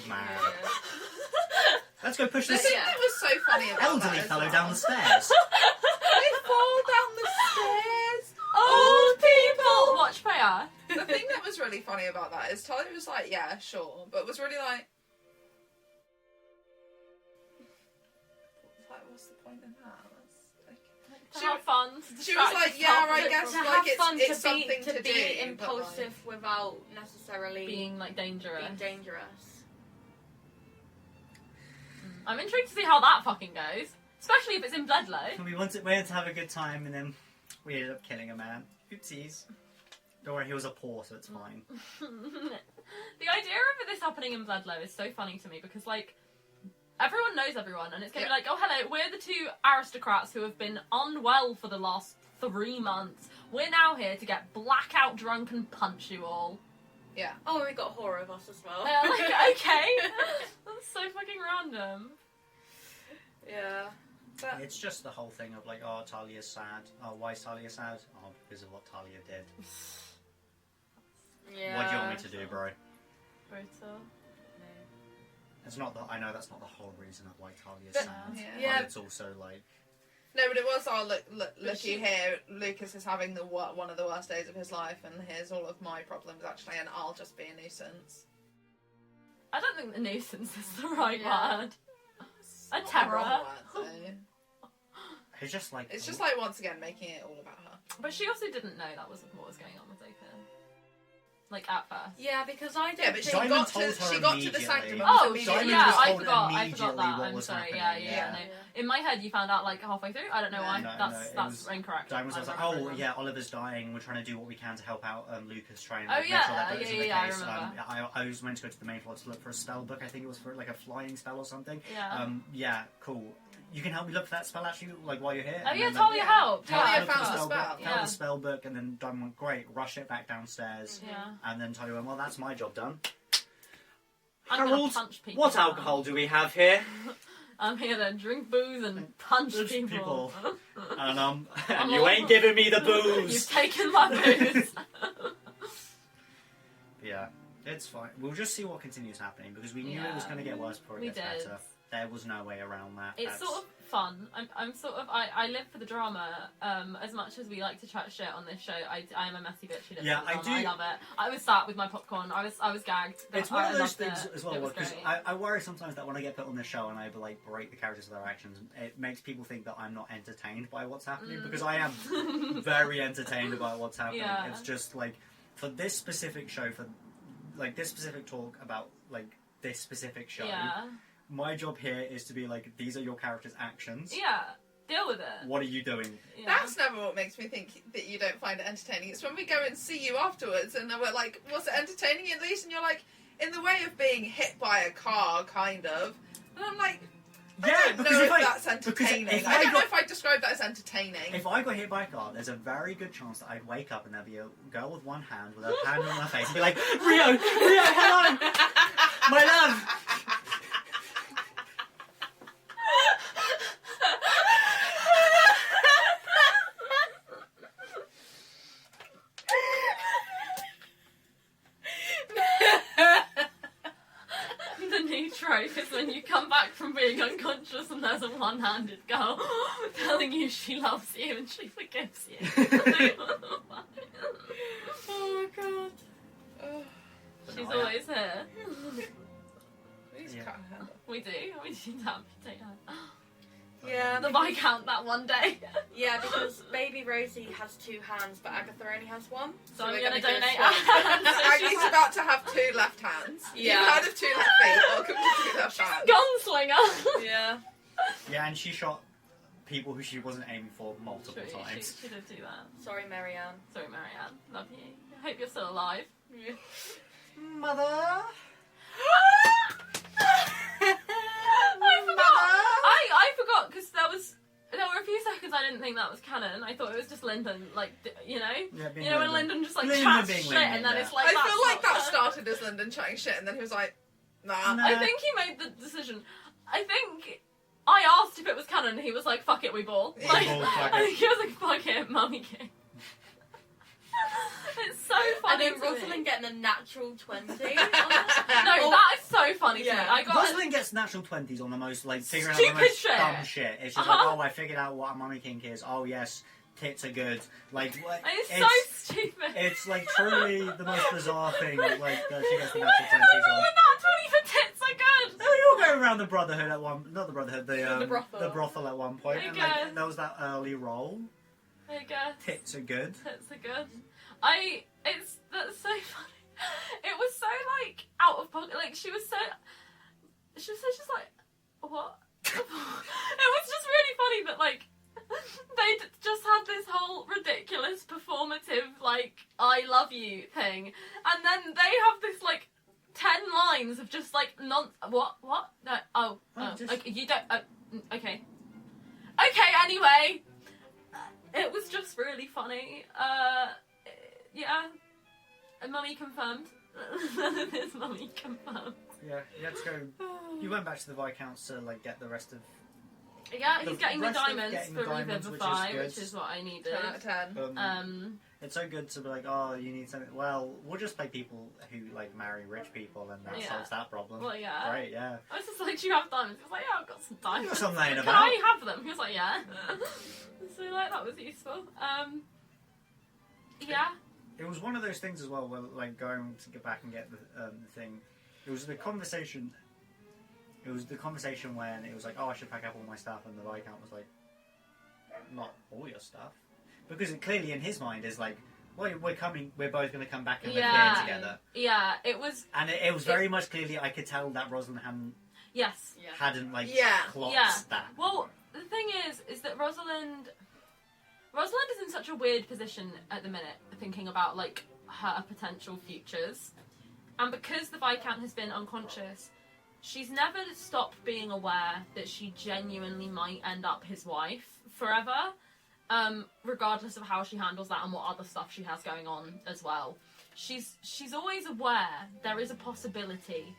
man. Yeah. Let's go push The this thing that was so funny about elderly that as fellow well, down the stairs. They fall down the stairs. Old people! Watch Freya. The thing that was really funny about that is Talia was like, yeah, sure, but was really like, what's the point in that? To She- have fun. to She was distract like, yourself yeah, I from guess To like have it's, fun, it's to something be to do, impulsive without necessarily being like dangerous. being dangerous. I'm intrigued to see how that fucking goes. Especially if it's in Bledlow. We wanted to have a good time, and then we ended up killing a man. Oopsies. Don't worry, he was a poor, so it's fine. The idea of this happening in Bledlow is so funny to me because, like, everyone knows everyone, and it's gonna be like, oh, hello, we're the two aristocrats who have been unwell for the last 3 months. We're now here to get blackout drunk and punch you all. Yeah. Oh, we got horror of us as well. They're like, okay. That's so fucking random. Yeah. But It's just the whole thing of like, oh, Talia's sad. Oh, why is Talia sad? Oh, because of what Talia did. yeah. What do you want me to do, bro? Brutal. It's not the. I know that's not the whole reason of why Talia's But- sad. yeah. But it's also like. No, but it was, oh, looky she- here, Lucas is having one of the worst days of his life, and here's all of my problems, actually, and I'll just be a nuisance. I don't think the nuisance is the right Yeah. word. It's A not the terror. wrong word, though. It's just like. It's just like, once again, making it all about her. But she also didn't know that was what was going on with Open. Like, at first. Yeah, because I don't Yeah, but think... Diamond told her she got to the immediately. sanctum. Oh, and shit, Diamond yeah, was I told forgot immediately that. what I'm was sorry, happening. yeah. Yeah. No. In my head, you found out, like, halfway through. I don't know why. No, that's it was- incorrect. Diamond was I like, remember oh it. yeah, Oliver's dying. We're trying to do what we can to help out Lucas, try and Oh, make yeah, sure that isn't the yeah, I case. remember. I was meant to go to the main floor to look for a spell book. I think it was for like a flying spell or something. Yeah. Yeah, cool. You can help me look for that spell actually, like while you're here. Oh, And yeah, then, Talia yeah. helped. Talia Yeah, looked for found the book, spell. found Yeah. the spell book, and then Diamond went, great, rush it back downstairs. Yeah. And then Talia went, well, that's my job done. I'm gonna Harold, punch people. what now. alcohol do we have here? I'm here to drink booze and punch Punch people. And I'm you all- ain't giving me the You've booze. taken my booze. Yeah, it's fine. We'll just see what continues happening because we knew it was Yeah. going to get worse before it We gets did. better. There was no way around that. It's sort of fun. I'm sort of I live for the drama. As much as we like to chat shit on this show, I am a messy bitch who lives Yeah, for the I drama. do- I love it. I was sat with my popcorn. I was gagged. It's I one of those loved things it. as well It was because great. I worry sometimes that when I get put on this show and I like berate the characters for their actions, it makes people think that I'm not entertained by what's happening because I am very entertained by what's happening. Yeah. It's just like for this specific show, for like this specific talk about like this specific show. Yeah. My job here is to be like, these are your character's actions. Yeah. Deal with it. What are you doing? Yeah. That's never what makes me think that you don't find it entertaining. It's when we go and see you afterwards and we're like, was it entertaining at least? And you're like, in the way of being hit by a car, kind of. And I'm like, I don't know if that's entertaining. if I don't know got- if I'd describe that as entertaining. If I got hit by a car, there's a very good chance that I'd wake up and there'd be a girl with one hand with her hand on her face and be like, Rio, hello, my love. The new trope is when you come back from being unconscious and there's a one-handed girl telling you she loves you and she forgives you. Oh my god. Oh, She's always here. please Yeah. cut her hand off. We do amputate her. Yeah, The Viscount that one day. yeah, because baby Rosie has 2 hands, but Agatha only has 1. So I'm we're gonna do a donate swap. Aggie's about to have 2 left hands. Yeah. You've heard of 2 left feet. Welcome to 2 left hands. Gunslinger. Yeah. Yeah, and she shot people who she wasn't aiming for multiple True, times. she did do that. Sorry, Marianne. Sorry, Marianne. Love you. I hope you're still alive. Mother. I forgot because there were a few seconds I didn't think that was canon. I thought it was just Lyndon, like, you know? Yeah, You know when Lyndon just like Lyndon chats being shit Lyndon, and then yeah. it's like I that's feel like not that canon. started as Lyndon chatting shit, and then he was like, nah. Nah. I think he made the decision. I think I asked if it was canon and he was like, fuck it, we ball. Yeah. Like, Ball, fuck I it. think he was like, fuck it, mummy king. It's so funny. And then to me. Rosalind getting a natural 20 on it. No, that is so funny to me. Yeah. I got Rosalind gets natural 20s on the most, like, figuring out Stupid the most shit. dumb shit. It's just like, oh, I figured out what a mummy kink is. Oh, yes, tits are good. Like, what? It's so stupid. It's, like, truly the most bizarre thing, like, that she gets the natural I 20s don't know on. when that 20 for tits are good. Oh, you all go around the Brotherhood at one... Not the Brotherhood, The brothel. the brothel at one point. I And, guess. like, there was that early roll. I guess. Tits are good. Tits are good. That's so funny. It was so like out of pocket. Like she was just like, what? It was just really funny that like they just had this whole ridiculous performative like I love you thing, and then they have this like 10 lines of just like what no okay, you don't okay anyway. It was just really funny. Yeah. Mummy confirmed. This mummy confirmed. Yeah, you had to go... You went back to the Viscounts to, like, get the rest of... Yeah, The he's getting the rest of diamonds getting for the diamonds, Revivify, which is which good. is what I needed. 10 out of 10. It's so good to be like, oh, you need something... Well, we'll just play people who, like, marry rich people and that Yeah. solves that problem. Well, yeah. Great, yeah. I was just like, do you have diamonds? He was like, yeah, I've got some diamonds. got some laying Can about. I have them? He was like, yeah. So, like, that was useful. Yeah. It was one of those things as well, where, like, going to get back and get the thing... It was the conversation... It was the conversation when it was like, oh, I should pack up all my stuff, and the Viscount was like, not all your stuff. Because it clearly in his mind is like, well, we're both going to come back and live here together. Yeah, it was... And it was very much clearly, I could tell that Rosalind Yes. hadn't like, Yeah. clocked Yeah. that. Well, the thing is that Rosalind is in such a weird position at the minute, thinking about, like, her potential futures. And because the Viscount has been unconscious, she's never stopped being aware that she genuinely might end up his wife forever, regardless of how she handles that and what other stuff she has going on as well. She's always aware there is a possibility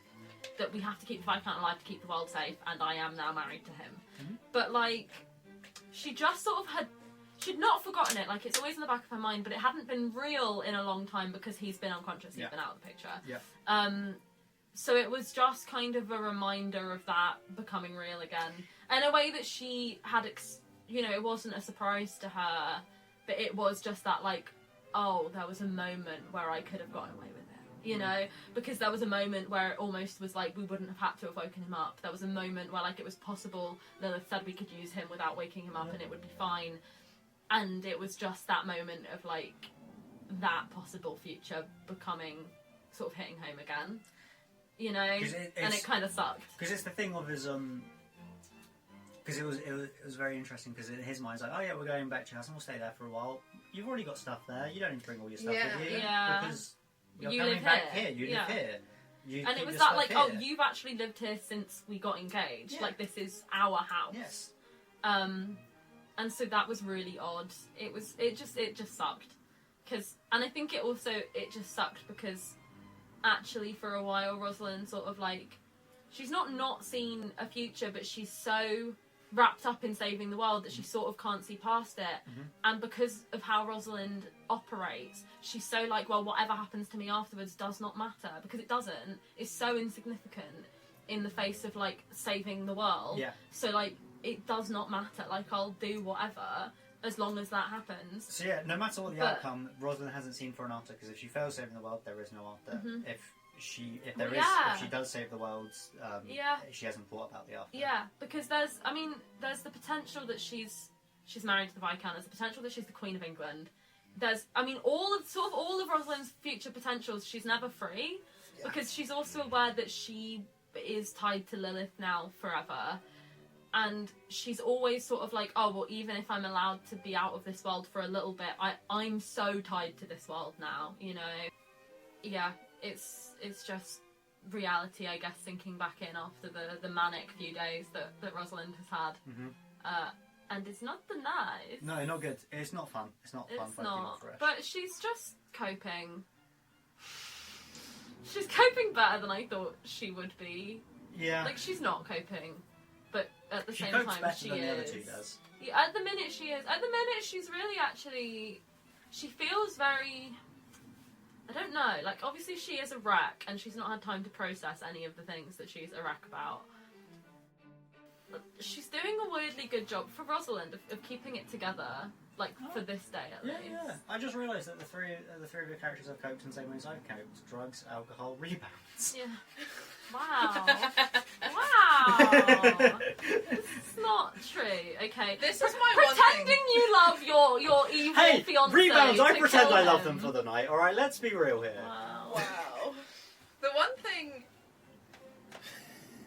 that we have to keep the Viscount alive to keep the world safe, and I am now married to him. Mm-hmm. But, like, she just sort of she'd not forgotten it, like, it's always in the back of her mind, but it hadn't been real in a long time because he's been unconscious, he's been out of the picture. Yeah. So it was just kind of a reminder of that becoming real again. In a way that she had, it wasn't a surprise to her, but it was just that, like, oh, there was a moment where I could have gotten away with it, you know? Because there was a moment where it almost was like we wouldn't have had to have woken him up. There was a moment where, like, it was possible, Lilith said we could use him without waking him up and it would be fine. And it was just that moment of, like, that possible future becoming, sort of hitting home again. You know, and it kind of sucked. Because it's the thing of his because it was very interesting. Because in his mind, it's like, oh yeah, we're going back to your house and we'll stay there for a while. You've already got stuff there. You don't need to bring all your stuff with you. Yeah. Because you're You coming live back here. here. You live here. You And keep it was your that, stuff like, here. oh, you've actually lived here since we got engaged. Yeah. Like, this is our house. Yes. And so that was really odd. It just sucked. And I think it just sucked because actually for a while Rosalind sort of, like, she's not seen a future, but she's so wrapped up in saving the world that she sort of can't see past it. Mm-hmm. And because of how Rosalind operates, she's so like, well, whatever happens to me afterwards does not matter, because it doesn't. It's so insignificant in the face of, like, saving the world. Yeah. So, like, it does not matter. Like, I'll do whatever as long as that happens. So yeah, no matter what the outcome, Rosalind hasn't seen for an after, because if she fails saving the world, there is no after. Mhm. If she does save the world, she hasn't thought about the after. Yeah, because there's the potential that she's married to the Viscount. There's the potential that she's the Queen of England. There's, all of Rosalind's future potentials. She's never free, because she's also aware that she is tied to Lilith now forever, and she's always sort of like, oh, well, even if I'm allowed to be out of this world for a little bit, I'm so tied to this world now, you know? Yeah, it's just reality, I guess, sinking back in after the manic few days that Rosalind has had. And it's not the nice. No, not good. It's not fun. It's not fun. It's not. But she's just coping. She's coping better than I thought she would be. Yeah. Like, she's not coping, but at the same copes time, better she than is. the other two does. Yeah, at the minute she is. At the minute, she's really actually. She feels very. I don't know. Like, obviously, she is a wreck, and she's not had time to process any of the things that she's a wreck about. But she's doing a weirdly good job for Rosalind of keeping it together, like for this day at least. Yeah. I just realised that the three of your characters have coped in the same ways I've coped: drugs, alcohol, rebounds. Yeah. Wow. Wow. It's not true. Okay. This is my one thing. Pretending you love your evil Hey, fiance. rebounds! I to pretend kill I love him. them for the night. All right, let's be real here. Wow. Wow. The one thing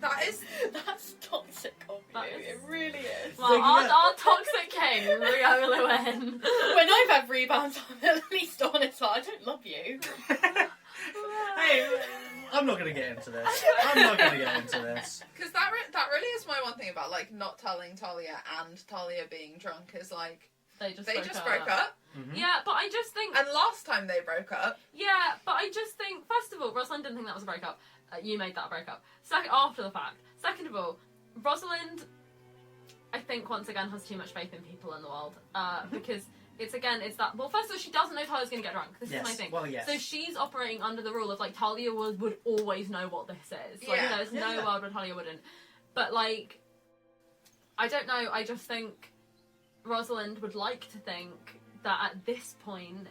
That's toxic of you. That is- It really is. Well, So, our, yeah. our toxic king, Rio Llewellyn. When I've had rebounds, I'm at least honest. I don't love you. Hey, I'm not gonna get into this. because that really is my one thing about like not telling Talia and Talia being drunk is like They just broke up. Mhm. Yeah, but I just think. And last time they broke up, Yeah, but I just think, first of all, Rosalind didn't think that was a breakup. You made that a breakup. Second, after the fact. Second of all, Rosalind, I think, once again, has too much faith in people in the world. Because it's that. Well, first of all, she doesn't know Talia's going to get drunk. This is my thing. Well, yes. So she's operating under the rule of, like, Talia would always know what this is. Like, Yeah. there's no world where Talia wouldn't. But, like, I don't know. I just think Rosalind would like to think that at this point,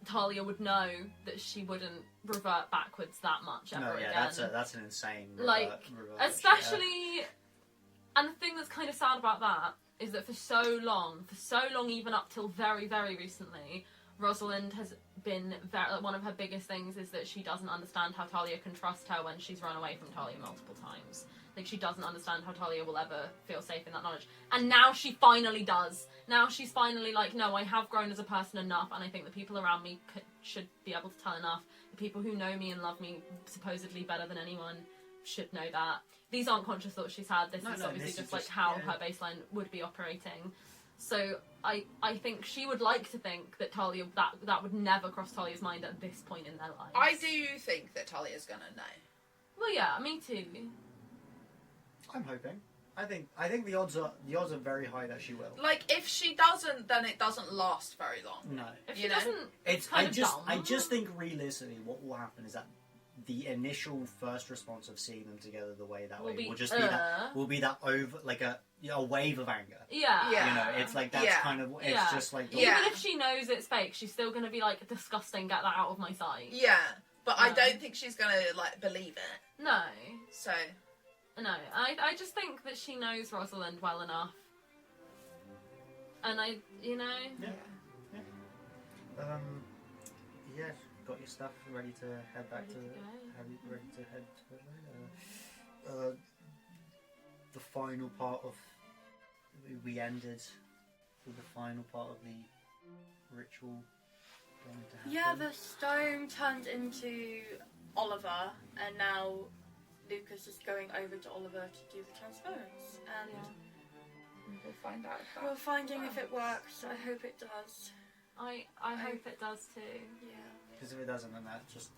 Talia would know that she wouldn't revert backwards that much ever No, yeah, again. that's an insane. Like, especially, and the thing that's kind of sad about that is that for so long, even up till very, very recently, Rosalind has been one of her biggest things is that she doesn't understand how Talia can trust her when she's run away from Talia multiple times. Like, she doesn't understand how Talia will ever feel safe in that knowledge. And now she finally does. Now she's finally like, no, I have grown as a person enough, and I think the people around me should be able to tell enough. The people who know me and love me supposedly better than anyone should know that. These aren't conscious thoughts she's had. This is obviously just like how her baseline would be operating. So I think she would like to think that Talia, that would never cross Talia's mind at this point in their lives. I do think that Talia's gonna know. Well, yeah, me too. I'm hoping. I think the odds are very high that she will. Like, if she doesn't, then it doesn't last very long. No. If You she know? doesn't, It's kind I of just dumb. I just think realistically what will happen is that the initial first response of seeing them together the way that way will just be that over like a wave of anger. Yeah. Yeah. You know, it's like that's Yeah. kind of it's Yeah. just like Yeah. Even if she knows it's fake, she's still going to be like, disgusting, get that out of my sight. Yeah, but I Yeah. don't think she's gonna like believe it. No. So No. I just think that she knows Rosalind well enough. And Yeah. Yeah, got your stuff ready to head back Ready to to go. have you ready to head to the final part of we ended with the final part of the ritual going to happen. Yeah, the stone turned into Oliver, and now Lucas is going over to Oliver to do the transference. And we'll find out. If we're finding if it works. I hope it does. I hope it does too. Yeah. Because if it doesn't, then that's just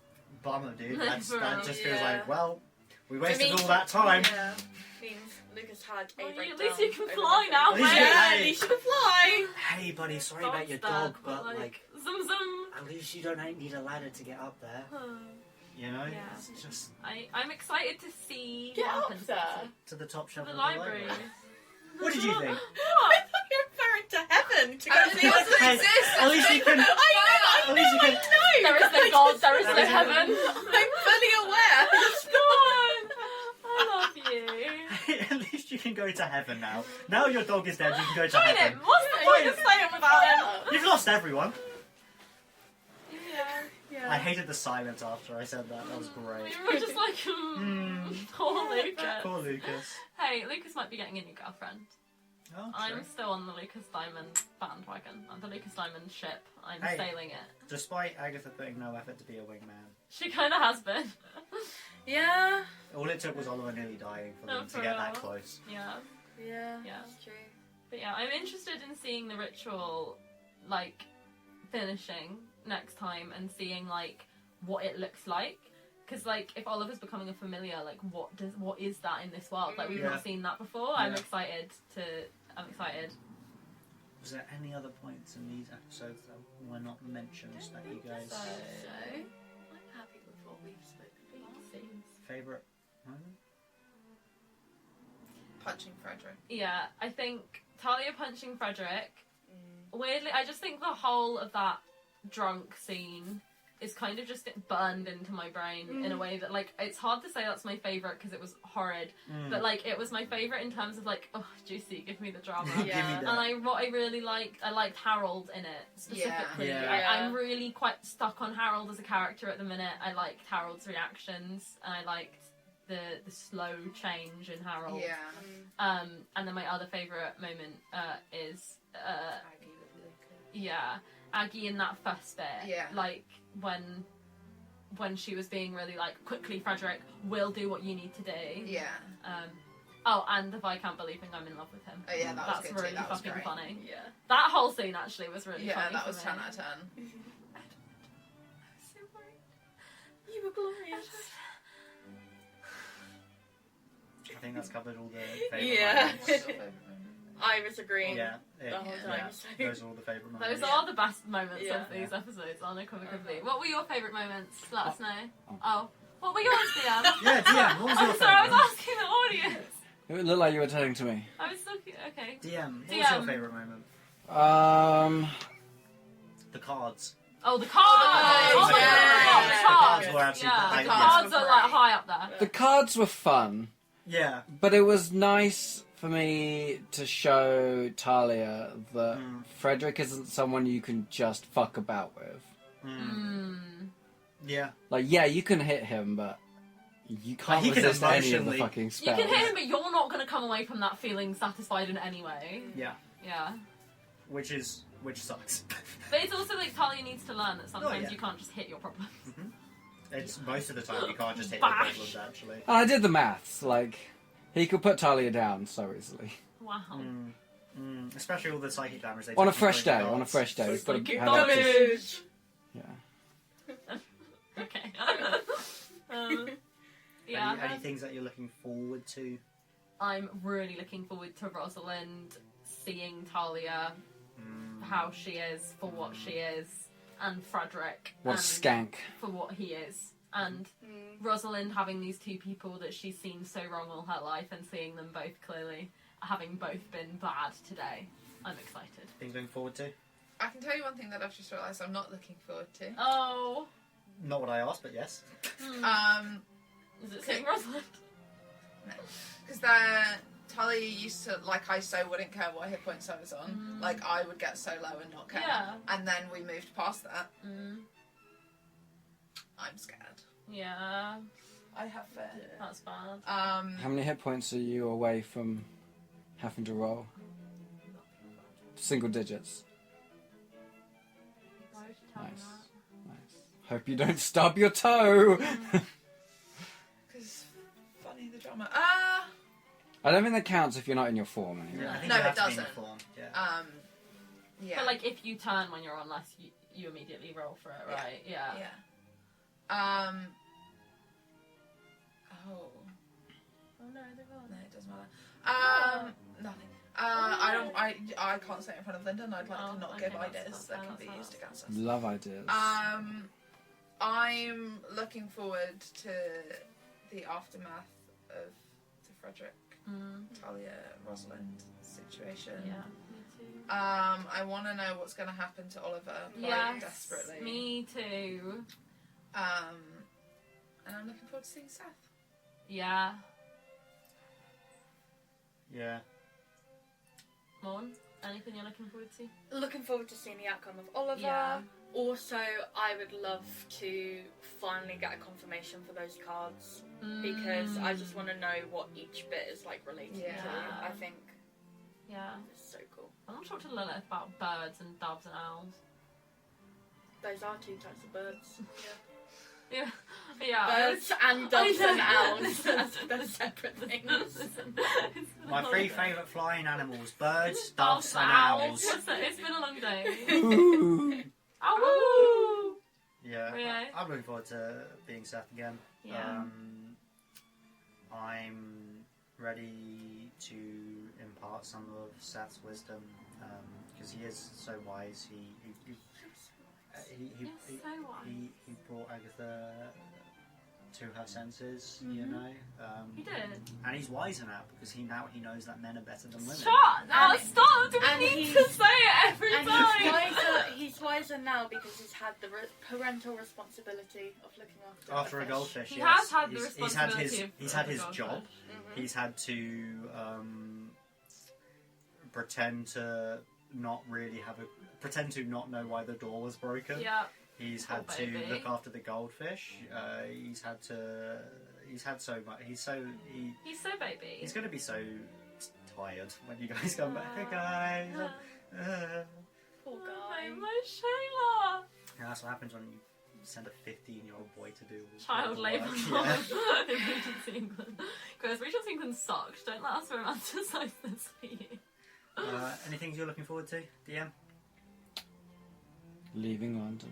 bummer, dude. Like, That just feels yeah. like, well, we wasted means- all that time. Yeah. Means Lucas had a Well, breakdown. at least you can over fly nothing. now, At least mate. you- Yeah, hey. at least you can fly. Hey, buddy, sorry about your Dog's dog, dead, but like, Zum zum. at least you don't need a ladder to get up there. You know, Yeah. it's just I'm excited to see Get what up happens there. to the top shelf The of library. the library. What did you think? What? I thought you were referring to heaven to go And to it the doesn't other. exist. At least you can. I At least you know. can. There is no God, there is no There is no- heaven. I'm fully aware. God, I love you. At least you can go to heaven now. Now your dog is dead, you can go to Join heaven. him. What's the point of staying without him? You've lost everyone. Yeah. Yeah. I hated the silence after I said that. That was great. We were just like, poor Lucas. Poor Lucas. Hey, Lucas might be getting a new girlfriend. Oh, I'm true. still on the Lucas Diamond bandwagon. On the Lucas Diamond ship. I'm Hey. sailing it. Despite Agatha putting no effort to be a wingman, She kind of has been. Yeah. all it took was Oliver nearly dying for them Oh, to for get that real. close. Yeah. Yeah. Yeah. That's true. But yeah, I'm interested in seeing the ritual, like, finishing next time and seeing, like, what it looks like. Because, like, if Oliver's becoming a familiar, like, what is that in this world? Like, we've Yeah. not seen that before. I'm Yeah. excited. Was there any other points in these episodes that were not mentioned that you guys... So, I'm happy with what we've spoken about. Favourite moment? Punching Frederick. yeah, I think Talia punching Frederick. Weirdly, I just think the whole of that drunk scene is kind of just burned into my brain in a way that, like, it's hard to say that's my favourite because it was horrid, but, like, it was my favourite in terms of, like, oh, juicy, give me the drama. Give me Yeah. that. And what I really liked, I liked Harold in it specifically. Yeah. I'm really quite stuck on Harold as a character at the minute. I liked Harold's reactions, and I liked the slow change in Harold. Yeah. And then my other favourite moment is Aggie with Lucas. yeah, Aggie in that first bit. Yeah. Like when she was being really like, quickly, Frederick, we'll do what you need to do. Yeah. Oh, and the Viscount believing I'm in love with him. Oh yeah, that was That's good too. really That was fucking great. funny. Yeah. That whole scene actually was really Yeah, funny. that for was me. 10 out of 10. So great. You were glorious. I think that's covered all the favourite Yeah. moments. What's your favourite moment? I was agreeing Yeah, the whole yeah. time. yeah. So. Those are all the favourite moments. Those are the best moments Yeah. of these episodes, unequivocally. Uh-huh. What were your favourite moments? Let us know. Oh. What were yours, DM? Yeah, DM, what was your I'm sorry, I favourite? was asking the audience. It looked like you were telling to me. I was looking. Okay. DM, what was your DM. favourite moment? The cards. Oh, the cards! Oh, my yeah. god, the cards! Were actually- Yeah, like, the yeah. cards are like high up there. The cards were fun, Yeah. but it was nice for me to show Talia that Frederick isn't someone you can just fuck about with. Yeah. Like, yeah, you can hit him, but you can't He can resist any of the emotionally- fucking You spells. can hit him, but you're not going to come away from that feeling satisfied in any way. Yeah. Yeah. Which sucks. But it's also like Talia needs to learn that sometimes yeah. you can't just hit your problems. It's most of the time you can't just hit the Bash. problems, actually. And I did the maths, like, he could put Talia down so easily. Wow. Especially all the psychic damage they On a take from fresh day, throwing on a darts. fresh day. We've got to Psychic have access- Damage. Yeah. Okay. Yeah. Any things that you're looking forward to? I'm really looking forward to Rosalind seeing Talia how she is for what she is, and Frederick What a and skank. for what he is, and Rosalind having these two people that she's seen so wrong all her life and seeing them both clearly having both been bad today. I'm excited. Things looking forward to? I can tell you one thing that I've just realised I'm not looking forward to. Oh, Not what I asked, but yes. is it seeing Rosalind? Because Talia used to, like, I so wouldn't care what hit points I was on. Like, I would get so low and not care. Yeah. And then we moved past that. I'm scared. Yeah, I have fear. that's bad. How many hit points are you away from having to roll? Single digits. Why would you tell me Nice. that? Nice. Hope you don't stub your toe! Because funny the drama. I don't think that counts if you're not in your form anymore. I think No, you it have to be in doesn't. the form. Yeah. Yeah. But like, if you turn when you're on less, you immediately roll for it, right? Yeah. Yeah. Oh. Oh no, they're gone. No, it doesn't matter. Nothing. I can't say it in front of Lyndon. I'd like to not okay, give that's ideas that can fair, be used against us. Love ideas. I'm looking forward to the aftermath of the Frederick, Talia, Rosalind situation. Yeah, me too. I want to know what's going to happen to Oliver quite desperately. Me too. And I'm looking forward to seeing Seth. Yeah. Yeah. Morne, anything you're looking forward to? Looking forward to seeing the outcome of Oliver. Yeah. Also, I would love to finally get a confirmation for those cards because I just want to know what each bit is like related Yeah. to. I think Yeah. it's so cool. I want to talk to Lilith about birds and doves and owls. Those are 2 types of birds. Yeah. Yeah. Birds and doves and owls. They're separate things. My 3 favourite flying animals: birds, doves, and owls. It's been a long day. Ooh. Ow! Yeah, Really? I'm looking forward to being Seth again. Yeah. I'm ready to impart some of Seth's wisdom because he is so wise. He brought Agatha to her senses, you know. He did. And he's wiser now because he knows that men are better than women. Stop! Oh, stop! Do and we need he's- to say it every And time? he's wiser now because he's had the parental responsibility of looking after After a fish. goldfish, He yes. has had the He's had responsibility his of he's had his goldfish. job. Mhm. He's had to pretend to not know why the door was broken. Yeah. He's Poor had to baby. look after the goldfish. He's had so much. He's so baby. He's going to be so tired when you guys come back. Hey guys. Poor Oh, guy. my Shayla. And that's what happens when you send a 15-year-old boy to do Child all the labour work. in Regency England. Guys, Regency England sucked. Don't let us romanticize this for you. Anything you're looking forward to, DM? Leaving London.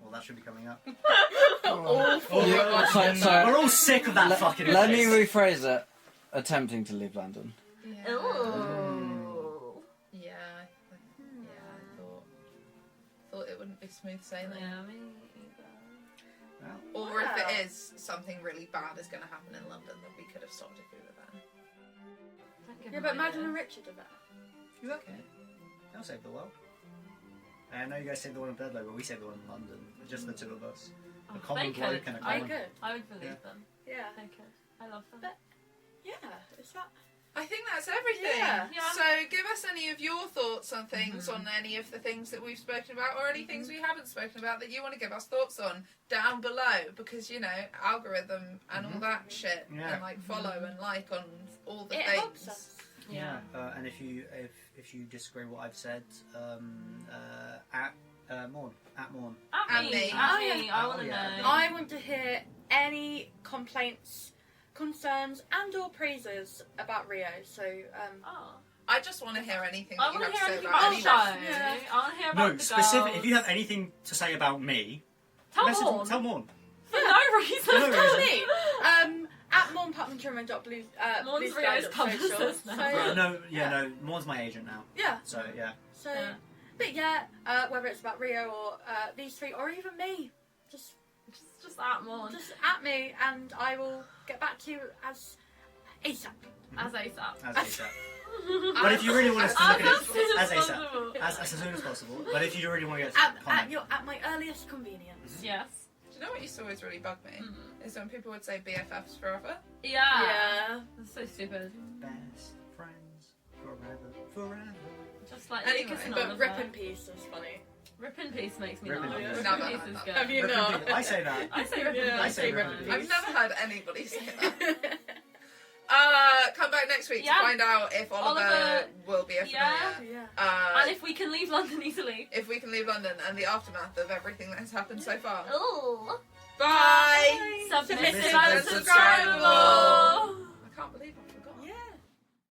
Well, that should be coming up. All four Yeah, of us. so- We're all sick of that fucking Let me place. rephrase it. Attempting to leave London. Yeah. Ooh. Yeah, I thought it wouldn't be smooth sailing. Yeah, me either. Well, Or if Wow. it is, something really bad is going to happen in London that we could have stopped if we were there. Don't give Yeah, them but Madam ideas. and Richard are there. exactly. They'll save the world. I know you guys saved the one in Bedlow, but we saved the one in London. Just the two of us. Oh, A common they bloke could. and a I common... could. I would believe Yeah. them. Yeah. They could. I love them. But- Yeah, is that... I think that's everything. Yeah. Yeah. So give us any of your thoughts on things, on any of the things that we've spoken about, or any things we haven't spoken about that you want to give us thoughts on down below, because, you know, algorithm and all that shit, Yeah. and like follow and like on all the It things. helps us. Yeah. And if you disagree with what I've said, at Morne. At And me. me. At Oh, me. yeah. I want to Oh, yeah. know. I want to hear any complaints, concerns, and or praises about Rio. So, Oh. I just want to hear anything I that you want have to to hear say anything about about the anything. show. Yeah. I want to hear about No, the specific. girls. If you have anything to say about me, Tell message Morne. tell Morne. For no reason. For no tell reason. me. At Morne.Patman.blue. Morne's Rio's publicist now. Right, no, Morne's my agent now. Yeah. So yeah. So, Yeah. but yeah, whether it's about Rio or these three, or even me, just Just at Morne. just at me, and I will get back to you as ASAP. As ASAP. As ASAP. But if you really want us to look As at soon it as as ASAP, possible. as soon as possible. But if you really want to get At my earliest convenience. Yes. Do you know what used to always really bug me? Mm. Is when people would say BFFs forever. Yeah. Yeah. That's so stupid. best friends forever. Just like Anyway, Lucas and But Oliver. Rip in Peace is funny. Rip in Peace makes me Rip in laugh. Peace. Rip Never in Peace had is that. good. Have you Rip in not? peace. I say that. I say Rip in Yeah, Peace. I say Rip in sometimes. Peace. I've never heard anybody say that. Come back next week Yeah. to find out if Oliver will be a familiar. Yeah. And if we can leave London easily. If we can leave London and the aftermath of everything that has happened so far. Ooh. Bye! Submissive Submissive and and subscribable.